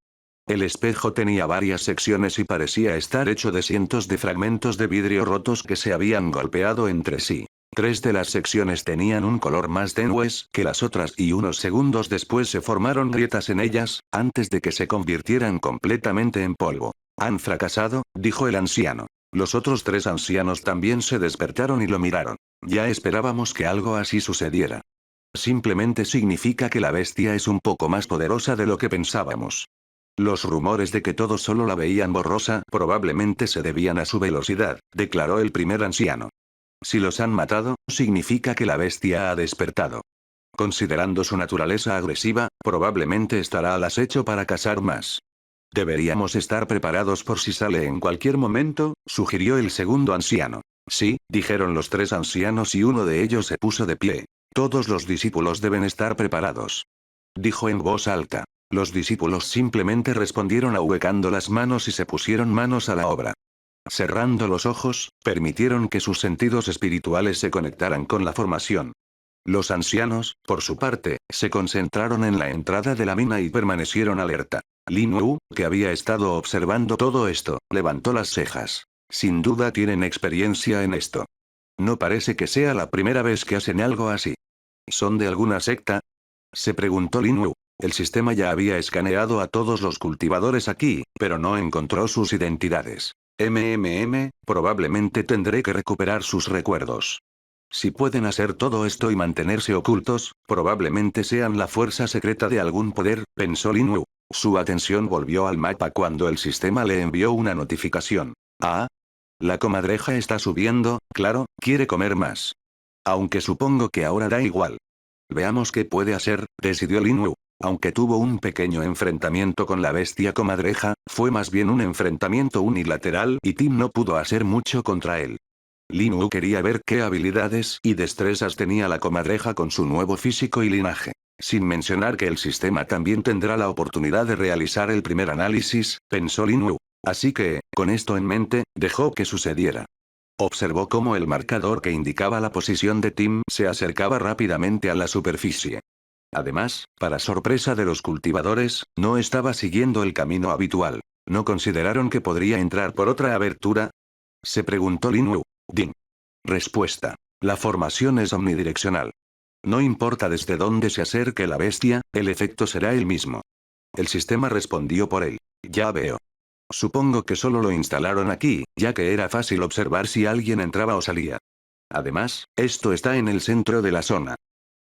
Speaker 1: El espejo tenía varias secciones y parecía estar hecho de cientos de fragmentos de vidrio rotos que se habían golpeado entre sí. 3 de las secciones tenían un color más tenue que las otras y unos segundos después se formaron grietas en ellas, antes de que se convirtieran completamente en polvo. Han fracasado, dijo el anciano. Los otros 3 ancianos también se despertaron y lo miraron. Ya esperábamos que algo así sucediera. Simplemente significa que la bestia es un poco más poderosa de lo que pensábamos. Los rumores de que todos solo la veían borrosa probablemente se debían a su velocidad, declaró el primer anciano. Si los han matado, significa que la bestia ha despertado. Considerando su naturaleza agresiva, probablemente estará al acecho para cazar más. Deberíamos estar preparados por si sale en cualquier momento, sugirió el segundo anciano. Sí, dijeron los 3 ancianos y uno de ellos se puso de pie. Todos los discípulos deben estar preparados. Dijo en voz alta. Los discípulos simplemente respondieron ahuecando las manos y se pusieron manos a la obra. Cerrando los ojos, permitieron que sus sentidos espirituales se conectaran con la formación. Los ancianos, por su parte, se concentraron en la entrada de la mina y permanecieron alerta. Lin Wu, que había estado observando todo esto, levantó las cejas. Sin duda tienen experiencia en esto. No parece que sea la primera vez que hacen algo así. ¿Son de alguna secta? Se preguntó Lin Wu. El sistema ya había escaneado a todos los cultivadores aquí, pero no encontró sus identidades. Probablemente tendré que recuperar sus recuerdos. Si pueden hacer todo esto y mantenerse ocultos, probablemente sean la fuerza secreta de algún poder, pensó Lin Wu. Su atención volvió al mapa cuando el sistema le envió una notificación. Ah. La comadreja está subiendo, claro, quiere comer más. Aunque supongo que ahora da igual. Veamos qué puede hacer, decidió Lin Wu. Aunque tuvo un pequeño enfrentamiento con la bestia comadreja, fue más bien un enfrentamiento unilateral y Tim no pudo hacer mucho contra él. Lin Wu quería ver qué habilidades y destrezas tenía la comadreja con su nuevo físico y linaje. Sin mencionar que el sistema también tendrá la oportunidad de realizar el primer análisis, pensó Lin Wu. Así que, con esto en mente, dejó que sucediera. Observó cómo el marcador que indicaba la posición de Tim se acercaba rápidamente a la superficie. Además, para sorpresa de los cultivadores, no estaba siguiendo el camino habitual. ¿No consideraron que podría entrar por otra abertura? Se preguntó Lin Wu. Ding. Respuesta. La formación es omnidireccional. No importa desde dónde se acerque la bestia, el efecto será el mismo. El sistema respondió por él. Ya veo. Supongo que solo lo instalaron aquí, ya que era fácil observar si alguien entraba o salía. Además, esto está en el centro de la zona.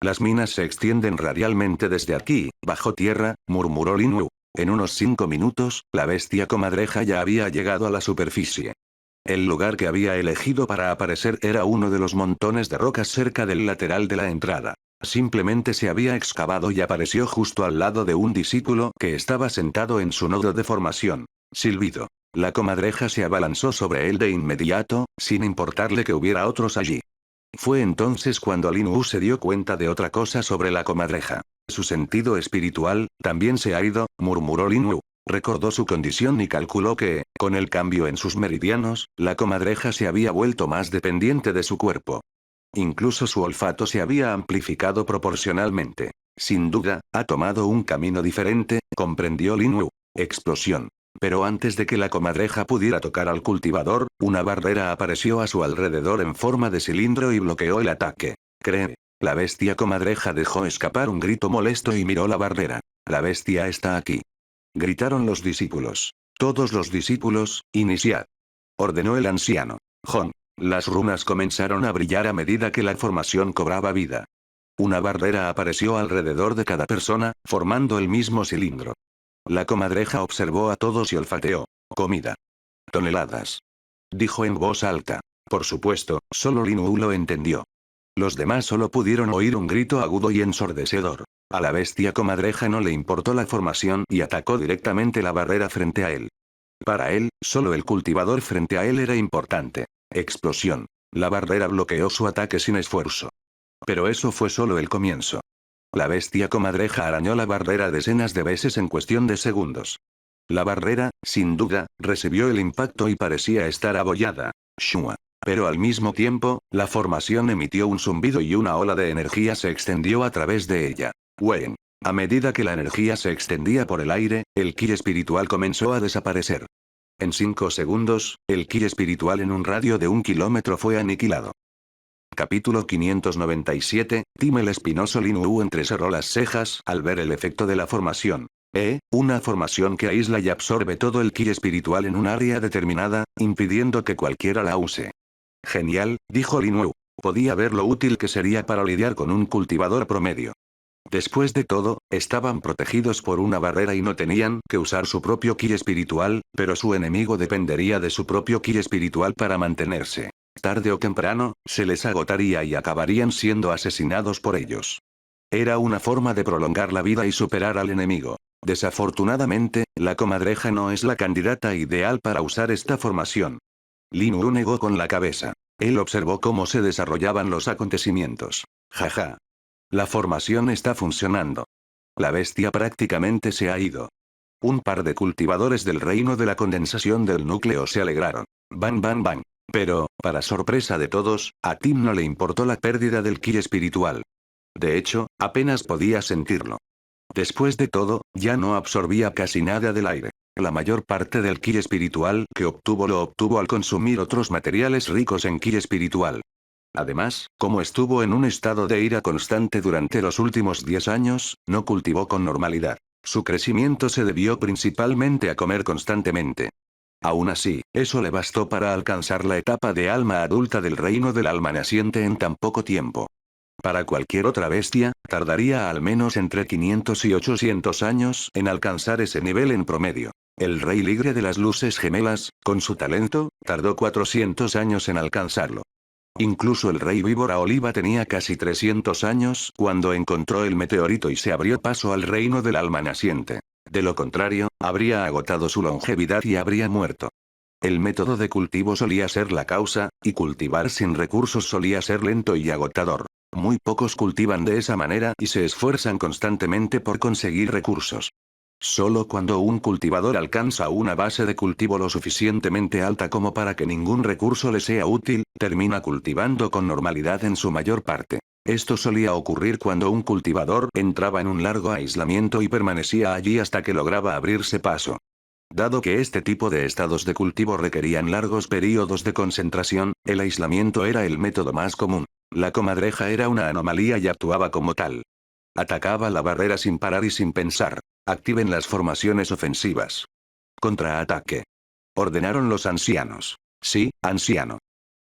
Speaker 1: Las minas se extienden radialmente desde aquí, bajo tierra, murmuró Lin Wu. En unos 5 minutos, la bestia comadreja ya había llegado a la superficie. El lugar que había elegido para aparecer era uno de los montones de rocas cerca del lateral de la entrada. Simplemente se había excavado y apareció justo al lado de un discípulo que estaba sentado en su nodo de formación. Silbido. La comadreja se abalanzó sobre él de inmediato, sin importarle que hubiera otros allí. Fue entonces cuando Lin Wu se dio cuenta de otra cosa sobre la comadreja. Su sentido espiritual, también se ha ido, murmuró Lin Wu. Recordó su condición y calculó que, con el cambio en sus meridianos, la comadreja se había vuelto más dependiente de su cuerpo. Incluso su olfato se había amplificado proporcionalmente. Sin duda, ha tomado un camino diferente, comprendió Lin Wu. Explosión. Pero antes de que la comadreja pudiera tocar al cultivador, una barrera apareció a su alrededor en forma de cilindro y bloqueó el ataque. Cree. La bestia comadreja dejó escapar un grito molesto y miró la barrera. La bestia está aquí. Gritaron los discípulos. Todos los discípulos, iniciad. Ordenó el anciano. Jon. Las runas comenzaron a brillar a medida que la formación cobraba vida. Una barrera apareció alrededor de cada persona, formando el mismo cilindro. La comadreja observó a todos y olfateó. Comida. Toneladas. Dijo en voz alta. Por supuesto, solo Lin Wu lo entendió. Los demás solo pudieron oír un grito agudo y ensordecedor. A la bestia comadreja no le importó la formación y atacó directamente la barrera frente a él. Para él, solo el cultivador frente a él era importante. Explosión. La barrera bloqueó su ataque sin esfuerzo. Pero eso fue solo el comienzo. La bestia comadreja arañó la barrera decenas de veces en cuestión de segundos. La barrera, sin duda, recibió el impacto y parecía estar abollada. Shua. Pero al mismo tiempo, la formación emitió un zumbido y una ola de energía se extendió a través de ella. Wen. A medida que la energía se extendía por el aire, el ki espiritual comenzó a desaparecer. En 5 segundos, el ki espiritual en un radio de 1 kilómetro fue aniquilado. Capítulo 597, Tim el espinoso Lin Wu entrecerró las cejas al ver el efecto de la formación. Una formación que aísla y absorbe todo el ki espiritual en un área determinada, impidiendo que cualquiera la use. Genial, dijo Lin Wu. Podía ver lo útil que sería para lidiar con un cultivador promedio. Después de todo, estaban protegidos por una barrera y no tenían que usar su propio ki espiritual, pero su enemigo dependería de su propio ki espiritual para mantenerse. Tarde o temprano, se les agotaría y acabarían siendo asesinados por ellos. Era una forma de prolongar la vida y superar al enemigo. Desafortunadamente, la comadreja no es la candidata ideal para usar esta formación. Lin Wu negó con la cabeza. Él observó cómo se desarrollaban los acontecimientos. Jaja. La formación está funcionando. La bestia prácticamente se ha ido. Un par de cultivadores del reino de la condensación del núcleo se alegraron. Bang bang bang. Pero, para sorpresa de todos, a Tim no le importó la pérdida del ki espiritual. De hecho, apenas podía sentirlo. Después de todo, ya no absorbía casi nada del aire. La mayor parte del ki espiritual que obtuvo lo obtuvo al consumir otros materiales ricos en ki espiritual. Además, como estuvo en un estado de ira constante durante los últimos 10 años, no cultivó con normalidad. Su crecimiento se debió principalmente a comer constantemente. Aún así, eso le bastó para alcanzar la etapa de alma adulta del reino del alma naciente en tan poco tiempo. Para cualquier otra bestia, tardaría al menos entre 500 y 800 años en alcanzar ese nivel en promedio. El rey ligre de las luces gemelas, con su talento, tardó 400 años en alcanzarlo. Incluso el rey víbora oliva tenía casi 300 años cuando encontró el meteorito y se abrió paso al reino del alma naciente. De lo contrario, habría agotado su longevidad y habría muerto. El método de cultivo solía ser la causa, y cultivar sin recursos solía ser lento y agotador. Muy pocos cultivan de esa manera y se esfuerzan constantemente por conseguir recursos. Solo cuando un cultivador alcanza una base de cultivo lo suficientemente alta como para que ningún recurso le sea útil, termina cultivando con normalidad en su mayor parte. Esto solía ocurrir cuando un cultivador entraba en un largo aislamiento y permanecía allí hasta que lograba abrirse paso. Dado que este tipo de estados de cultivo requerían largos períodos de concentración, el aislamiento era el método más común. La comadreja era una anomalía y actuaba como tal. Atacaba la barrera sin parar y sin pensar. Activen las formaciones ofensivas. Contraataque. Ordenaron los ancianos. Sí, anciano.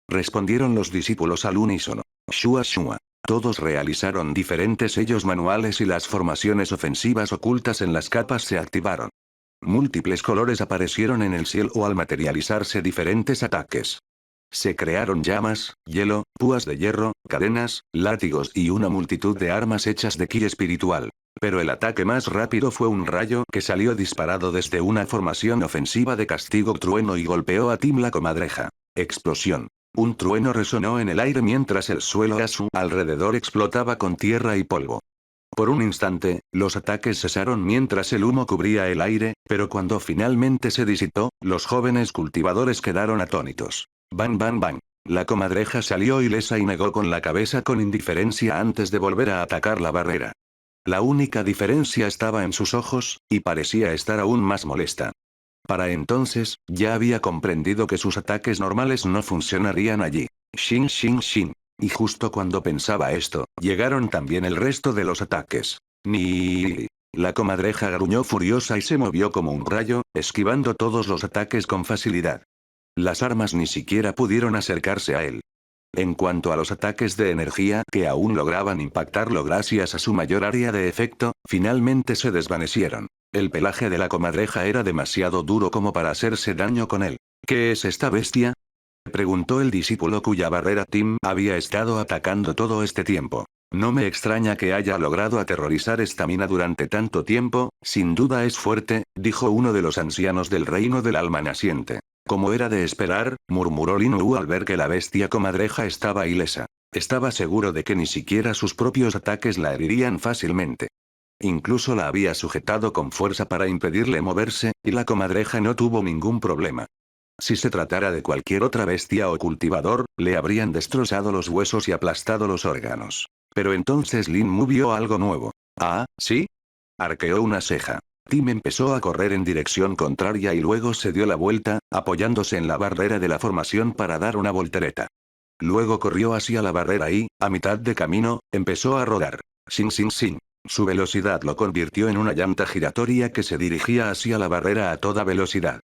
Speaker 1: Respondieron los discípulos al unísono. Shua shua. Todos realizaron diferentes sellos manuales y las formaciones ofensivas ocultas en las capas se activaron. Múltiples colores aparecieron en el cielo al materializarse diferentes ataques. Se crearon llamas, hielo, púas de hierro, cadenas, látigos y una multitud de armas hechas de ki espiritual. Pero el ataque más rápido fue un rayo que salió disparado desde una formación ofensiva de castigo trueno y golpeó a Tim la comadreja. Explosión. Un trueno resonó en el aire mientras el suelo a su alrededor explotaba con tierra y polvo. Por un instante, los ataques cesaron mientras el humo cubría el aire, pero cuando finalmente se disipó, los jóvenes cultivadores quedaron atónitos. Bang bang bang. La comadreja salió ilesa y negó con la cabeza con indiferencia antes de volver a atacar la barrera. La única diferencia estaba en sus ojos, y parecía estar aún más molesta. Para entonces, ya había comprendido que sus ataques normales no funcionarían allí. Shin shin shin. Y justo cuando pensaba esto, llegaron también el resto de los ataques. Ni. La comadreja gruñó furiosa y se movió como un rayo, esquivando todos los ataques con facilidad. Las armas ni siquiera pudieron acercarse a él. En cuanto a los ataques de energía que aún lograban impactarlo gracias a su mayor área de efecto, finalmente se desvanecieron. El pelaje de la comadreja era demasiado duro como para hacerse daño con él. ¿Qué es esta bestia? Preguntó el discípulo cuya barrera Tim había estado atacando todo este tiempo. No me extraña que haya logrado aterrorizar esta mina durante tanto tiempo, sin duda es fuerte, dijo uno de los ancianos del reino del alma naciente. Como era de esperar, murmuró Lin Wu al ver que la bestia comadreja estaba ilesa. Estaba seguro de que ni siquiera sus propios ataques la herirían fácilmente. Incluso la había sujetado con fuerza para impedirle moverse, y la comadreja no tuvo ningún problema. Si se tratara de cualquier otra bestia o cultivador, le habrían destrozado los huesos y aplastado los órganos. Pero entonces Lin Mu vio algo nuevo. ¿Ah, sí? Arqueó una ceja. Tim empezó a correr en dirección contraria y luego se dio la vuelta, apoyándose en la barrera de la formación para dar una voltereta. Luego corrió hacia la barrera y, a mitad de camino, empezó a rodar. Sin sin sin. Su velocidad lo convirtió en una llanta giratoria que se dirigía hacia la barrera a toda velocidad.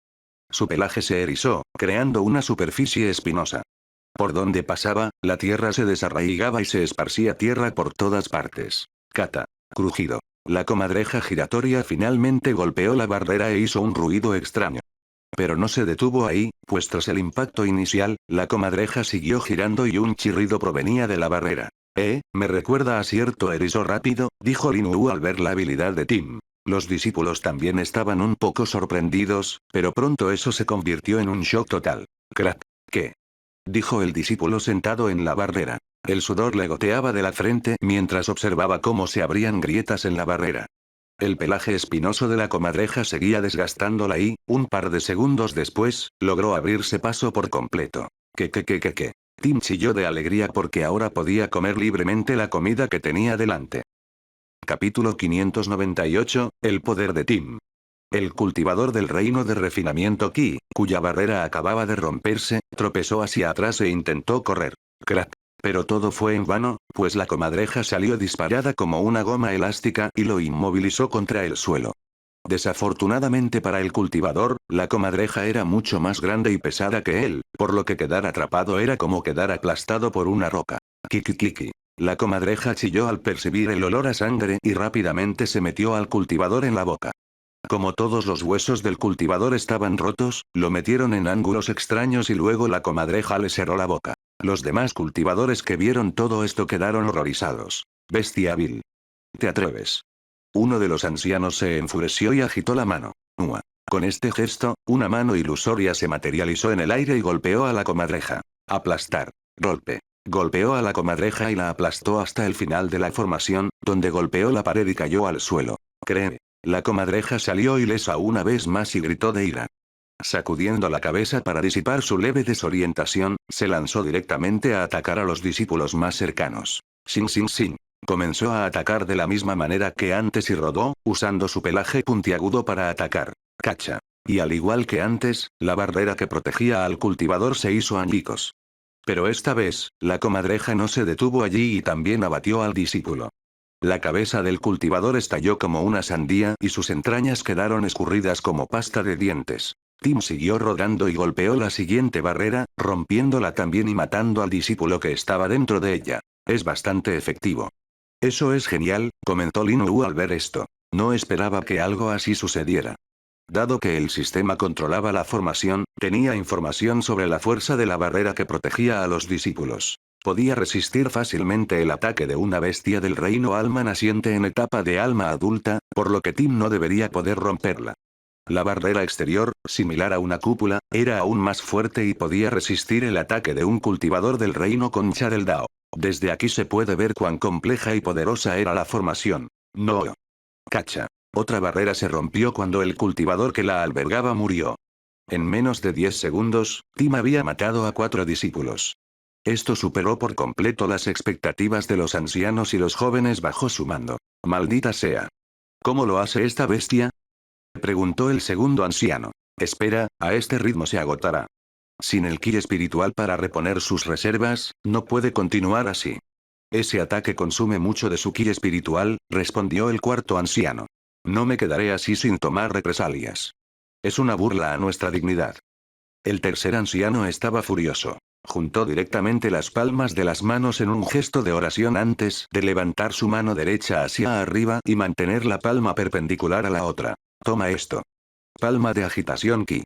Speaker 1: Su pelaje se erizó, creando una superficie espinosa. Por donde pasaba, la tierra se desarraigaba y se esparcía tierra por todas partes. Cata. Crujido. La comadreja giratoria finalmente golpeó la barrera e hizo un ruido extraño. Pero no se detuvo ahí, pues tras el impacto inicial, la comadreja siguió girando y un chirrido provenía de la barrera. Me recuerda a cierto erizo rápido, dijo Lin Wu al ver la habilidad de Tim. Los discípulos también estaban un poco sorprendidos, pero pronto eso se convirtió en un shock total. Crack. ¿Qué? Dijo el discípulo sentado en la barrera. El sudor le goteaba de la frente mientras observaba cómo se abrían grietas en la barrera. El pelaje espinoso de la comadreja seguía desgastándola y, un par de segundos después, logró abrirse paso por completo. ¿Qué? Tim chilló de alegría porque ahora podía comer libremente la comida que tenía delante. Capítulo 598, El poder de Tim. El cultivador del reino de refinamiento Qi, cuya barrera acababa de romperse, tropezó hacia atrás e intentó correr. Crack. Pero todo fue en vano, pues la comadreja salió disparada como una goma elástica y lo inmovilizó contra el suelo. Desafortunadamente para el cultivador, la comadreja era mucho más grande y pesada que él, por lo que quedar atrapado era como quedar aplastado por una roca. Kiki. La comadreja chilló al percibir el olor a sangre y rápidamente se metió al cultivador en la boca. Como todos los huesos del cultivador estaban rotos, lo metieron en ángulos extraños y luego la comadreja le cerró la boca. Los demás cultivadores que vieron todo esto quedaron horrorizados. Bestia vil. ¿Te atreves? Uno de los ancianos se enfureció y agitó la mano. Ua. Con este gesto, una mano ilusoria se materializó en el aire y golpeó a la comadreja. Aplastar. Golpe. Golpeó a la comadreja y la aplastó hasta el final de la formación, donde golpeó la pared y cayó al suelo. Cree. La comadreja salió ilesa una vez más y gritó de ira. Sacudiendo la cabeza para disipar su leve desorientación, se lanzó directamente a atacar a los discípulos más cercanos. Sin. Comenzó a atacar de la misma manera que antes y rodó, usando su pelaje puntiagudo para atacar. Cacha. Y al igual que antes, la barrera que protegía al cultivador se hizo añicos. Pero esta vez, la comadreja no se detuvo allí y también abatió al discípulo. La cabeza del cultivador estalló como una sandía y sus entrañas quedaron escurridas como pasta de dientes. Tim siguió rodando y golpeó la siguiente barrera, rompiéndola también y matando al discípulo que estaba dentro de ella. Es bastante efectivo. Eso es genial, comentó Lin Wu al ver esto. No esperaba que algo así sucediera. Dado que el sistema controlaba la formación, tenía información sobre la fuerza de la barrera que protegía a los discípulos. Podía resistir fácilmente el ataque de una bestia del reino alma naciente en etapa de alma adulta, por lo que Tim no debería poder romperla. La barrera exterior, similar a una cúpula, era aún más fuerte y podía resistir el ataque de un cultivador del reino concha del Dao. Desde aquí se puede ver cuán compleja y poderosa era la formación. No. Cacha. Otra barrera se rompió cuando el cultivador que la albergaba murió. En menos de 10 segundos, Tim había matado a 4 discípulos. Esto superó por completo las expectativas de los ancianos y los jóvenes bajo su mando. Maldita sea. ¿Cómo lo hace esta bestia? Preguntó el segundo anciano. Espera, a este ritmo se agotará. Sin el ki espiritual para reponer sus reservas, no puede continuar así. Ese ataque consume mucho de su ki espiritual, respondió el cuarto anciano. No me quedaré así sin tomar represalias. Es una burla a nuestra dignidad. El tercer anciano estaba furioso. Juntó directamente las palmas de las manos en un gesto de oración antes de levantar su mano derecha hacia arriba y mantener la palma perpendicular a la otra. Toma esto. Palma de agitación ki.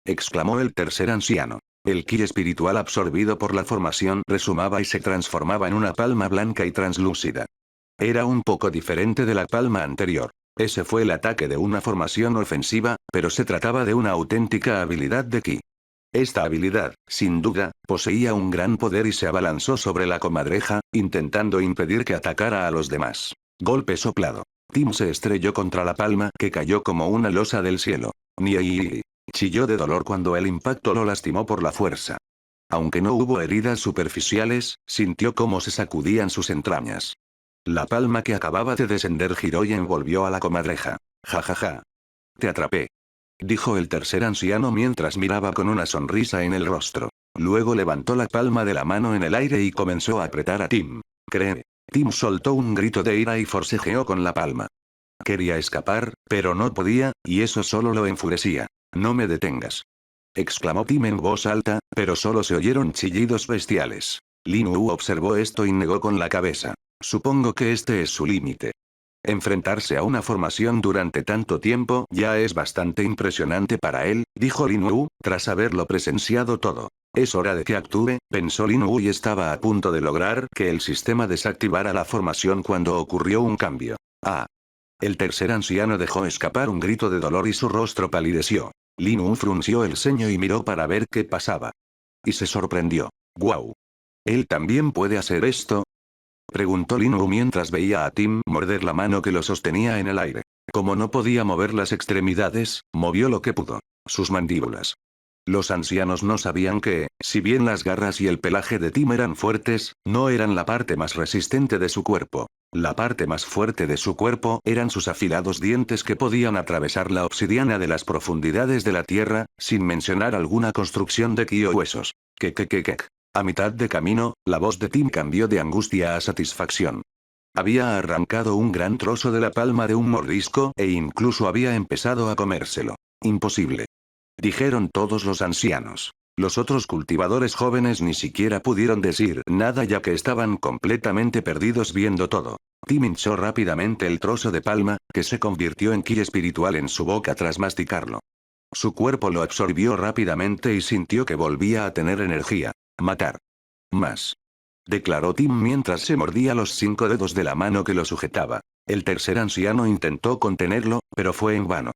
Speaker 1: Exclamó el tercer anciano. El ki espiritual absorbido por la formación resumaba y se transformaba en una palma blanca y translúcida. Era un poco diferente de la palma anterior. Ese fue el ataque de una formación ofensiva, pero se trataba de una auténtica habilidad de ki. Esta habilidad, sin duda, poseía un gran poder y se abalanzó sobre la comadreja, intentando impedir que atacara a los demás. Golpe soplado. Tim se estrelló contra la palma que cayó como una losa del cielo. Ni chilló de dolor cuando el impacto lo lastimó por la fuerza. Aunque no hubo heridas superficiales, sintió cómo se sacudían sus entrañas. La palma que acababa de descender giró y envolvió a la comadreja. Ja ja ja. Te atrapé, dijo el tercer anciano mientras miraba con una sonrisa en el rostro. Luego levantó la palma de la mano en el aire y comenzó a apretar a Tim. Cree. Tim soltó un grito de ira y forcejeó con la palma. Quería escapar, pero no podía, y eso solo lo enfurecía. No me detengas, exclamó Tim en voz alta, pero solo se oyeron chillidos bestiales. Lin Wu observó esto y negó con la cabeza. Supongo que este es su límite. Enfrentarse a una formación durante tanto tiempo ya es bastante impresionante para él, dijo Lin Wu, tras haberlo presenciado todo. Es hora de que actúe, pensó Lin Wu y estaba a punto de lograr que el sistema desactivara la formación cuando ocurrió un cambio. Ah. El tercer anciano dejó escapar un grito de dolor y su rostro palideció. Lin Wu frunció el ceño y miró para ver qué pasaba. Y se sorprendió. ¡Guau! ¿Él también puede hacer esto?, preguntó Lin Wu mientras veía a Tim morder la mano que lo sostenía en el aire. Como no podía mover las extremidades, movió lo que pudo. Sus mandíbulas. Los ancianos no sabían que, si bien las garras y el pelaje de Tim eran fuertes, no eran la parte más resistente de su cuerpo. La parte más fuerte de su cuerpo eran sus afilados dientes que podían atravesar la obsidiana de las profundidades de la tierra, sin mencionar alguna construcción de ki o huesos. Que. A mitad de camino, la voz de Tim cambió de angustia a satisfacción. Había arrancado un gran trozo de la palma de un mordisco e incluso había empezado a comérselo. Imposible, dijeron todos los ancianos. Los otros cultivadores jóvenes ni siquiera pudieron decir nada ya que estaban completamente perdidos viendo todo. Tim hinchó rápidamente el trozo de palma, que se convirtió en ki espiritual en su boca tras masticarlo. Su cuerpo lo absorbió rápidamente y sintió que volvía a tener energía. Matar. Más, declaró Tim mientras se mordía los 5 dedos de la mano que lo sujetaba. El tercer anciano intentó contenerlo, pero fue en vano.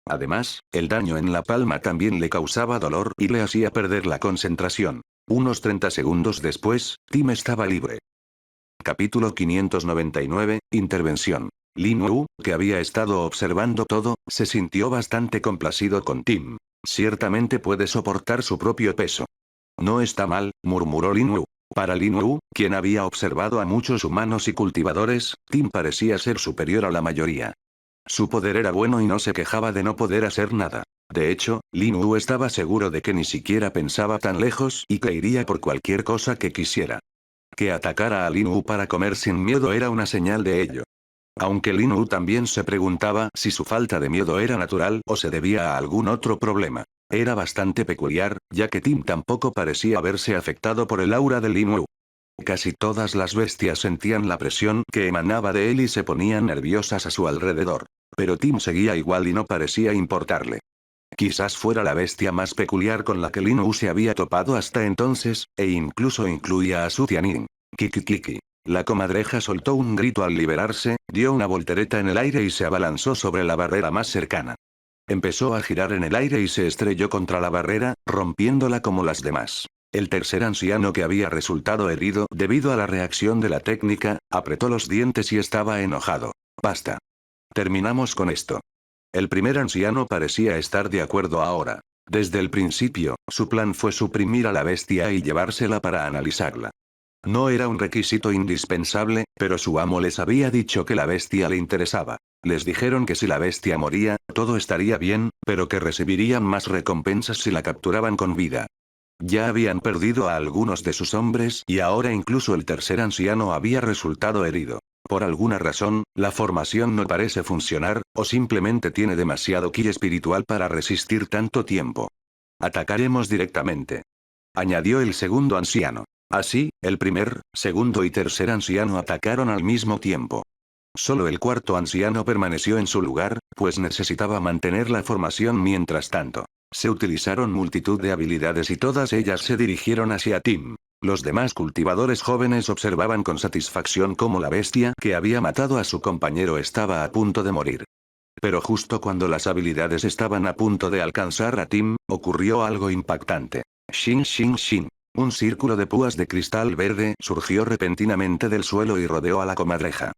Speaker 1: Además, el daño en la palma también le causaba dolor y le hacía perder la concentración. Unos 30 segundos después, Tim estaba libre. Capítulo 599, Intervención. Lin Wu, que había estado observando todo, se sintió bastante complacido con Tim. Ciertamente puede soportar su propio peso. No está mal, murmuró Lin Wu. Para Lin Wu, quien había observado a muchos humanos y cultivadores, Tim parecía ser superior a la mayoría. Su poder era bueno y no se quejaba de no poder hacer nada. De hecho, Lin Wu estaba seguro de que ni siquiera pensaba tan lejos y que iría por cualquier cosa que quisiera. Que atacara a Lin Wu para comer sin miedo era una señal de ello. Aunque Lin Wu también se preguntaba si su falta de miedo era natural o se debía a algún otro problema. Era bastante peculiar, ya que Tim tampoco parecía verse afectado por el aura de Lin Wu. Casi todas las bestias sentían la presión que emanaba de él y se ponían nerviosas a su alrededor. Pero Tim seguía igual y no parecía importarle. Quizás fuera la bestia más peculiar con la que Lin Wu se había topado hasta entonces, e incluso incluía a Su Tianyin. Kiki. La comadreja soltó un grito al liberarse, dio una voltereta en el aire y se abalanzó sobre la barrera más cercana. Empezó a girar en el aire y se estrelló contra la barrera, rompiéndola como las demás. El tercer anciano que había resultado herido debido a la reacción de la técnica, apretó los dientes y estaba enojado. Basta. Terminamos con esto. El primer anciano parecía estar de acuerdo ahora. Desde el principio, su plan fue suprimir a la bestia y llevársela para analizarla. No era un requisito indispensable, pero su amo les había dicho que la bestia le interesaba. Les dijeron que si la bestia moría, todo estaría bien, pero que recibirían más recompensas si la capturaban con vida. Ya habían perdido a algunos de sus hombres y ahora incluso el tercer anciano había resultado herido. Por alguna razón, la formación no parece funcionar, o simplemente tiene demasiado ki espiritual para resistir tanto tiempo. Atacaremos directamente, añadió el segundo anciano. Así, el primer, segundo y tercer anciano atacaron al mismo tiempo. Solo el cuarto anciano permaneció en su lugar, pues necesitaba mantener la formación mientras tanto. Se utilizaron multitud de habilidades y todas ellas se dirigieron hacia Tim. Los demás cultivadores jóvenes observaban con satisfacción cómo la bestia que había matado a su compañero estaba a punto de morir. Pero justo cuando las habilidades estaban a punto de alcanzar a Tim, ocurrió algo impactante. Shin shin shin. Un círculo de púas de cristal verde surgió repentinamente del suelo y rodeó a la comadreja.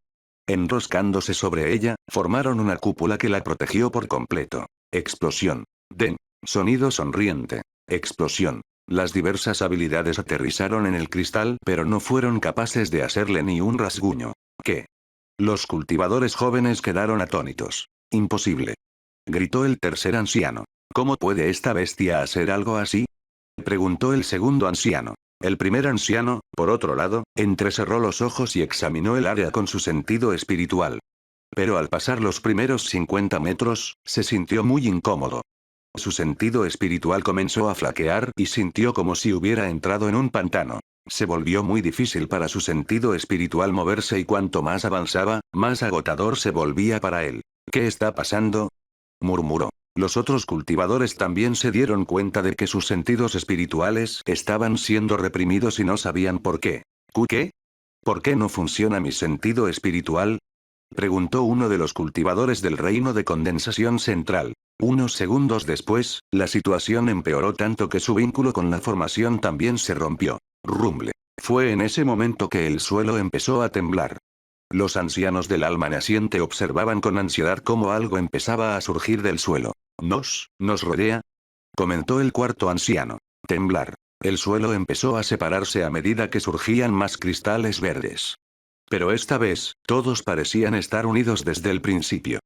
Speaker 1: Enroscándose sobre ella, formaron una cúpula que la protegió por completo. Explosión. Den. Sonido sonriente. Explosión. Las diversas habilidades aterrizaron en el cristal pero no fueron capaces de hacerle ni un rasguño. ¿Qué? Los cultivadores jóvenes quedaron atónitos. Imposible. Gritó el tercer anciano. ¿Cómo puede esta bestia hacer algo así? Preguntó el segundo anciano. El primer anciano, por otro lado, entrecerró los ojos y examinó el área con su sentido espiritual. Pero al pasar los primeros 50 metros, se sintió muy incómodo. Su sentido espiritual comenzó a flaquear y sintió como si hubiera entrado en un pantano. Se volvió muy difícil para su sentido espiritual moverse y cuanto más avanzaba, más agotador se volvía para él. ¿Qué está pasando? Murmuró. Los otros cultivadores también se dieron cuenta de que sus sentidos espirituales estaban siendo reprimidos y no sabían por qué. ¿Qué? ¿Por qué no funciona mi sentido espiritual? Preguntó uno de los cultivadores del reino de condensación central. Unos segundos después, la situación empeoró tanto que su vínculo con la formación también se rompió. Rumble. Fue en ese momento que el suelo empezó a temblar. Los ancianos del alma naciente observaban con ansiedad cómo algo empezaba a surgir del suelo. ¿Nos rodea? Comentó el cuarto anciano. Temblar. El suelo empezó a separarse a medida que surgían más cristales verdes. Pero esta vez, todos parecían estar unidos desde el principio.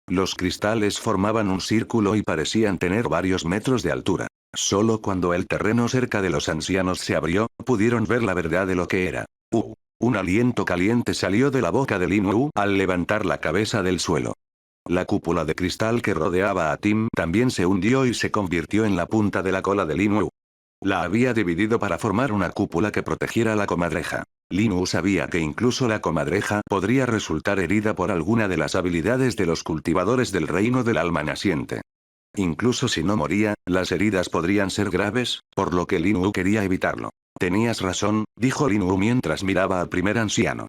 Speaker 1: Los cristales formaban un círculo y parecían tener varios metros de altura. Solo cuando el terreno cerca de los ancianos se abrió, pudieron ver la verdad de lo que era. Un aliento caliente salió de la boca de Lin Wu al levantar la cabeza del suelo. La cúpula de cristal que rodeaba a Tim también se hundió y se convirtió en la punta de la cola de Lin Wu. La había dividido para formar una cúpula que protegiera a la comadreja. Lin Wu sabía que incluso la comadreja podría resultar herida por alguna de las habilidades de los cultivadores del reino del alma naciente. Incluso si no moría, las heridas podrían ser graves, por lo que Lin Wu quería evitarlo. Tenías razón, dijo Lin Wu mientras miraba al primer anciano.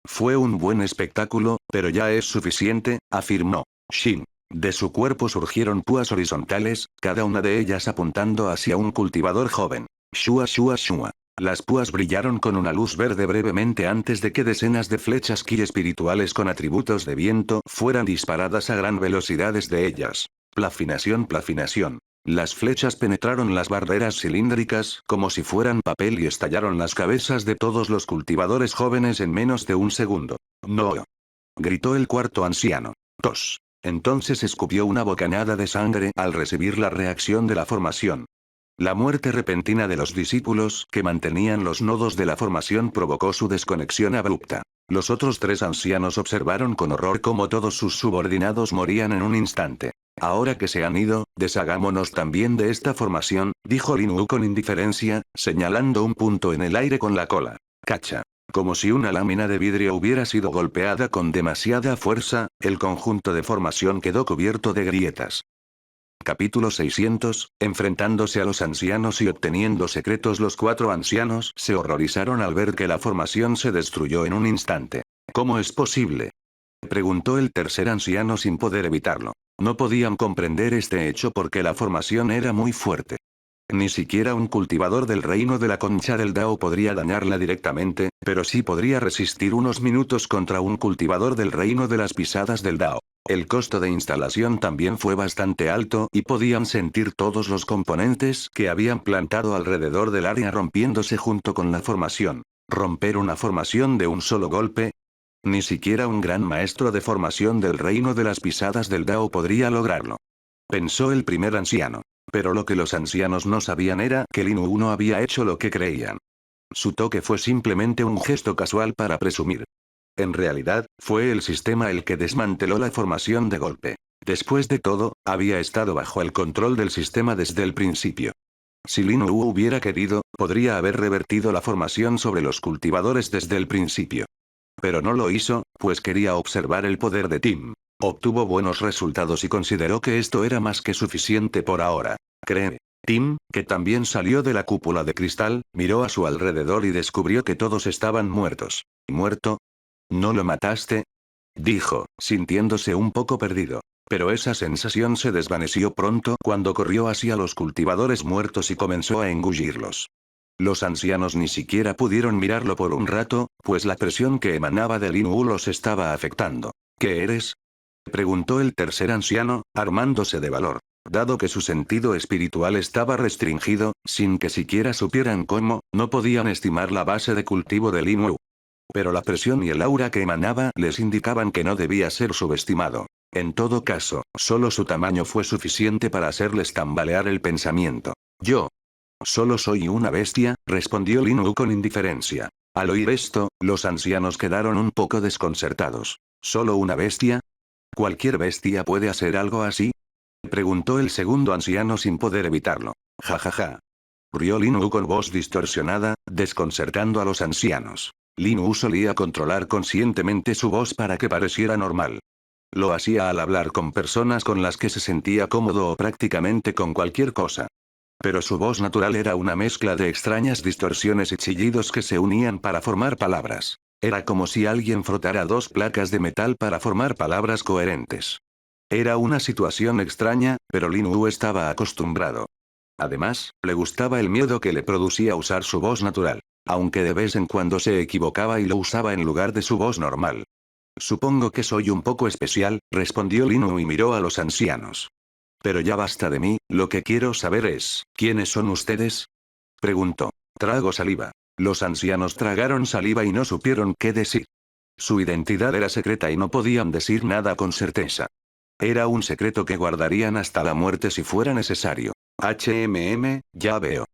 Speaker 1: Fue un buen espectáculo, pero ya es suficiente, afirmó. Shin. De su cuerpo surgieron púas horizontales, cada una de ellas apuntando hacia un cultivador joven. Shua shua shua. Las púas brillaron con una luz verde brevemente antes de que decenas de flechas ki espirituales con atributos de viento fueran disparadas a gran velocidad desde ellas. Plafinación, plafinación. Las flechas penetraron las barreras cilíndricas como si fueran papel y estallaron las cabezas de todos los cultivadores jóvenes en menos de un segundo. ¡No! Gritó el cuarto anciano. ¡Tos! Entonces escupió una bocanada de sangre al recibir la reacción de la formación. La muerte repentina de los discípulos que mantenían los nodos de la formación provocó su desconexión abrupta. Los otros tres ancianos observaron con horror cómo todos sus subordinados morían en un instante. Ahora que se han ido, deshagámonos también de esta formación, dijo Lin Wu con indiferencia, señalando un punto en el aire con la cola. Cacha. Como si una lámina de vidrio hubiera sido golpeada con demasiada fuerza, el conjunto de formación quedó cubierto de grietas. Capítulo 600, enfrentándose a los ancianos y obteniendo secretos. Los cuatro ancianos se horrorizaron al ver que la formación se destruyó en un instante. ¿Cómo es posible? Preguntó el tercer anciano sin poder evitarlo. No podían comprender este hecho porque la formación era muy fuerte. Ni siquiera un cultivador del reino de la concha del Dao podría dañarla directamente, pero sí podría resistir unos minutos contra un cultivador del reino de las pisadas del Dao. El costo de instalación también fue bastante alto y podían sentir todos los componentes que habían plantado alrededor del área rompiéndose junto con la formación. ¿Romper una formación de un solo golpe? Ni siquiera un gran maestro de formación del reino de las pisadas del Dao podría lograrlo. Pensó el primer anciano. Pero lo que los ancianos no sabían era que Lin Wu no había hecho lo que creían. Su toque fue simplemente un gesto casual para presumir. En realidad, fue el sistema el que desmanteló la formación de golpe. Después de todo, había estado bajo el control del sistema desde el principio. Si Lin Wu hubiera querido, podría haber revertido la formación sobre los cultivadores desde el principio. Pero no lo hizo, pues quería observar el poder de Tim. Obtuvo buenos resultados y consideró que esto era más que suficiente por ahora. cree. Tim, que también salió de la cúpula de cristal, miró a su alrededor y descubrió que todos estaban muertos. ¿Muerto? ¿No lo mataste?, dijo, sintiéndose un poco perdido. Pero esa sensación se desvaneció pronto cuando corrió hacia los cultivadores muertos y comenzó a engullirlos. Los ancianos ni siquiera pudieron mirarlo por un rato, pues la presión que emanaba de Lin Wu los estaba afectando. ¿Qué eres?, preguntó el tercer anciano, armándose de valor. Dado que su sentido espiritual estaba restringido, sin que siquiera supieran cómo, no podían estimar la base de cultivo de Lin Wu. Pero la presión y el aura que emanaba les indicaban que no debía ser subestimado. En todo caso, solo su tamaño fue suficiente para hacerles tambalear el pensamiento. Yo solo soy una bestia, respondió Lin Wu con indiferencia. Al oír esto, los ancianos quedaron un poco desconcertados. ¿Solo una bestia? ¿Cualquier bestia puede hacer algo así?, preguntó el segundo anciano sin poder evitarlo. Ja ja ja. Rió Lin Wu con voz distorsionada, desconcertando a los ancianos. Lin Wu solía controlar conscientemente su voz para que pareciera normal. Lo hacía al hablar con personas con las que se sentía cómodo o prácticamente con cualquier cosa. Pero su voz natural era una mezcla de extrañas distorsiones y chillidos que se unían para formar palabras. Era como si alguien frotara dos placas de metal para formar palabras coherentes. Era una situación extraña, pero Lin Wu estaba acostumbrado. Además, le gustaba el miedo que le producía usar su voz natural. Aunque de vez en cuando se equivocaba y lo usaba en lugar de su voz normal. Supongo que soy un poco especial, respondió Lin Wu y miró a los ancianos. Pero ya basta de mí, lo que quiero saber es, ¿quiénes son ustedes?, preguntó. Trago saliva. Los ancianos tragaron saliva y no supieron qué decir. Su identidad era secreta y no podían decir nada con certeza. Era un secreto que guardarían hasta la muerte si fuera necesario. Ya veo.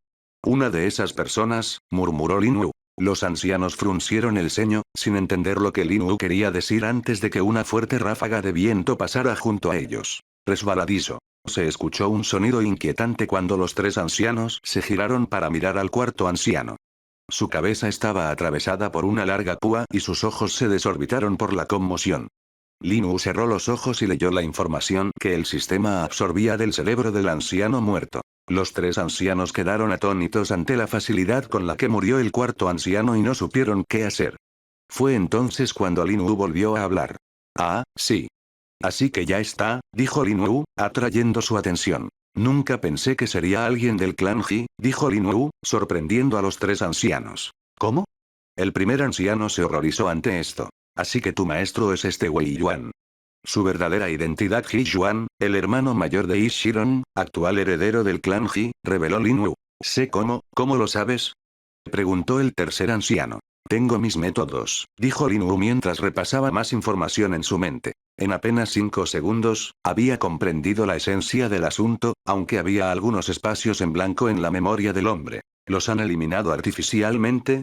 Speaker 1: Una de esas personas, murmuró Lin Wu. Los ancianos fruncieron el ceño, sin entender lo que Lin Wu quería decir antes de que una fuerte ráfaga de viento pasara junto a ellos. Resbaladizo. Se escuchó un sonido inquietante cuando los tres ancianos se giraron para mirar al cuarto anciano. Su cabeza estaba atravesada por una larga púa y sus ojos se desorbitaron por la conmoción. Lin Wu cerró los ojos y leyó la información que el sistema absorbía del cerebro del anciano muerto. Los tres ancianos quedaron atónitos ante la facilidad con la que murió el cuarto anciano y no supieron qué hacer. Fue entonces cuando Lin Wu volvió a hablar. Ah, sí. Así que ya está, dijo Lin Wu, atrayendo su atención. Nunca pensé que sería alguien del clan Ji, dijo Lin Wu, sorprendiendo a los tres ancianos. ¿Cómo? El primer anciano se horrorizó ante esto. Así que tu maestro es este Wei Yuan. Su verdadera identidad Ji Yuan, el hermano mayor de Yi Shiron, actual heredero del clan Ji, reveló Lin Wu. ¿Sé cómo lo sabes?, preguntó el tercer anciano. Tengo mis métodos, dijo Lin Wu mientras repasaba más información en su mente. En apenas 5 segundos, había comprendido la esencia del asunto, aunque había algunos espacios en blanco en la memoria del hombre. ¿Los han eliminado artificialmente?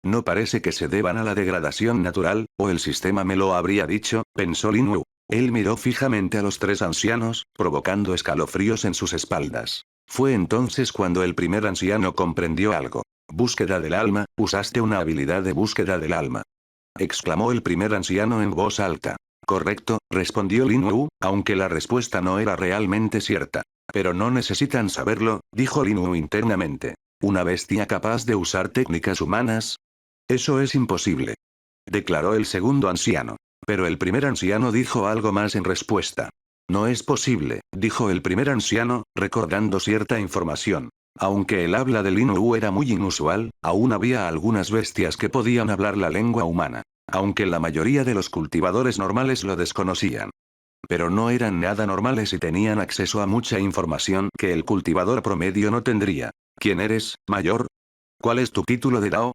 Speaker 1: No parece que se deban a la degradación natural, o el sistema me lo habría dicho, pensó Lin Wu. Él miró fijamente a los tres ancianos, provocando escalofríos en sus espaldas. Fue entonces cuando el primer anciano comprendió algo. Búsqueda del alma, usaste una habilidad de búsqueda del alma, exclamó el primer anciano en voz alta. Correcto, respondió Lin Wu, aunque la respuesta no era realmente cierta. Pero no necesitan saberlo, dijo Lin Wu internamente. ¿Una bestia capaz de usar técnicas humanas? Eso es imposible, declaró el segundo anciano. Pero el primer anciano dijo algo más en respuesta. No es posible, dijo el primer anciano, recordando cierta información. Aunque el habla de Lin Wu era muy inusual, aún había algunas bestias que podían hablar la lengua humana. Aunque la mayoría de los cultivadores normales lo desconocían. Pero no eran nada normales y tenían acceso a mucha información que el cultivador promedio no tendría. ¿Quién eres, mayor? ¿Cuál es tu título de Dao?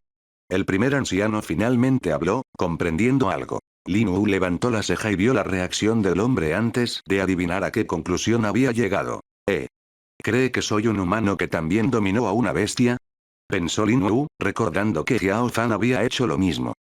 Speaker 1: El primer anciano finalmente habló, comprendiendo algo. Lin Wu levantó la ceja y vio la reacción del hombre antes de adivinar a qué conclusión había llegado. ¿Cree que soy un humano que también dominó a una bestia?, pensó Lin Wu, recordando que Xiao Fan había hecho lo mismo.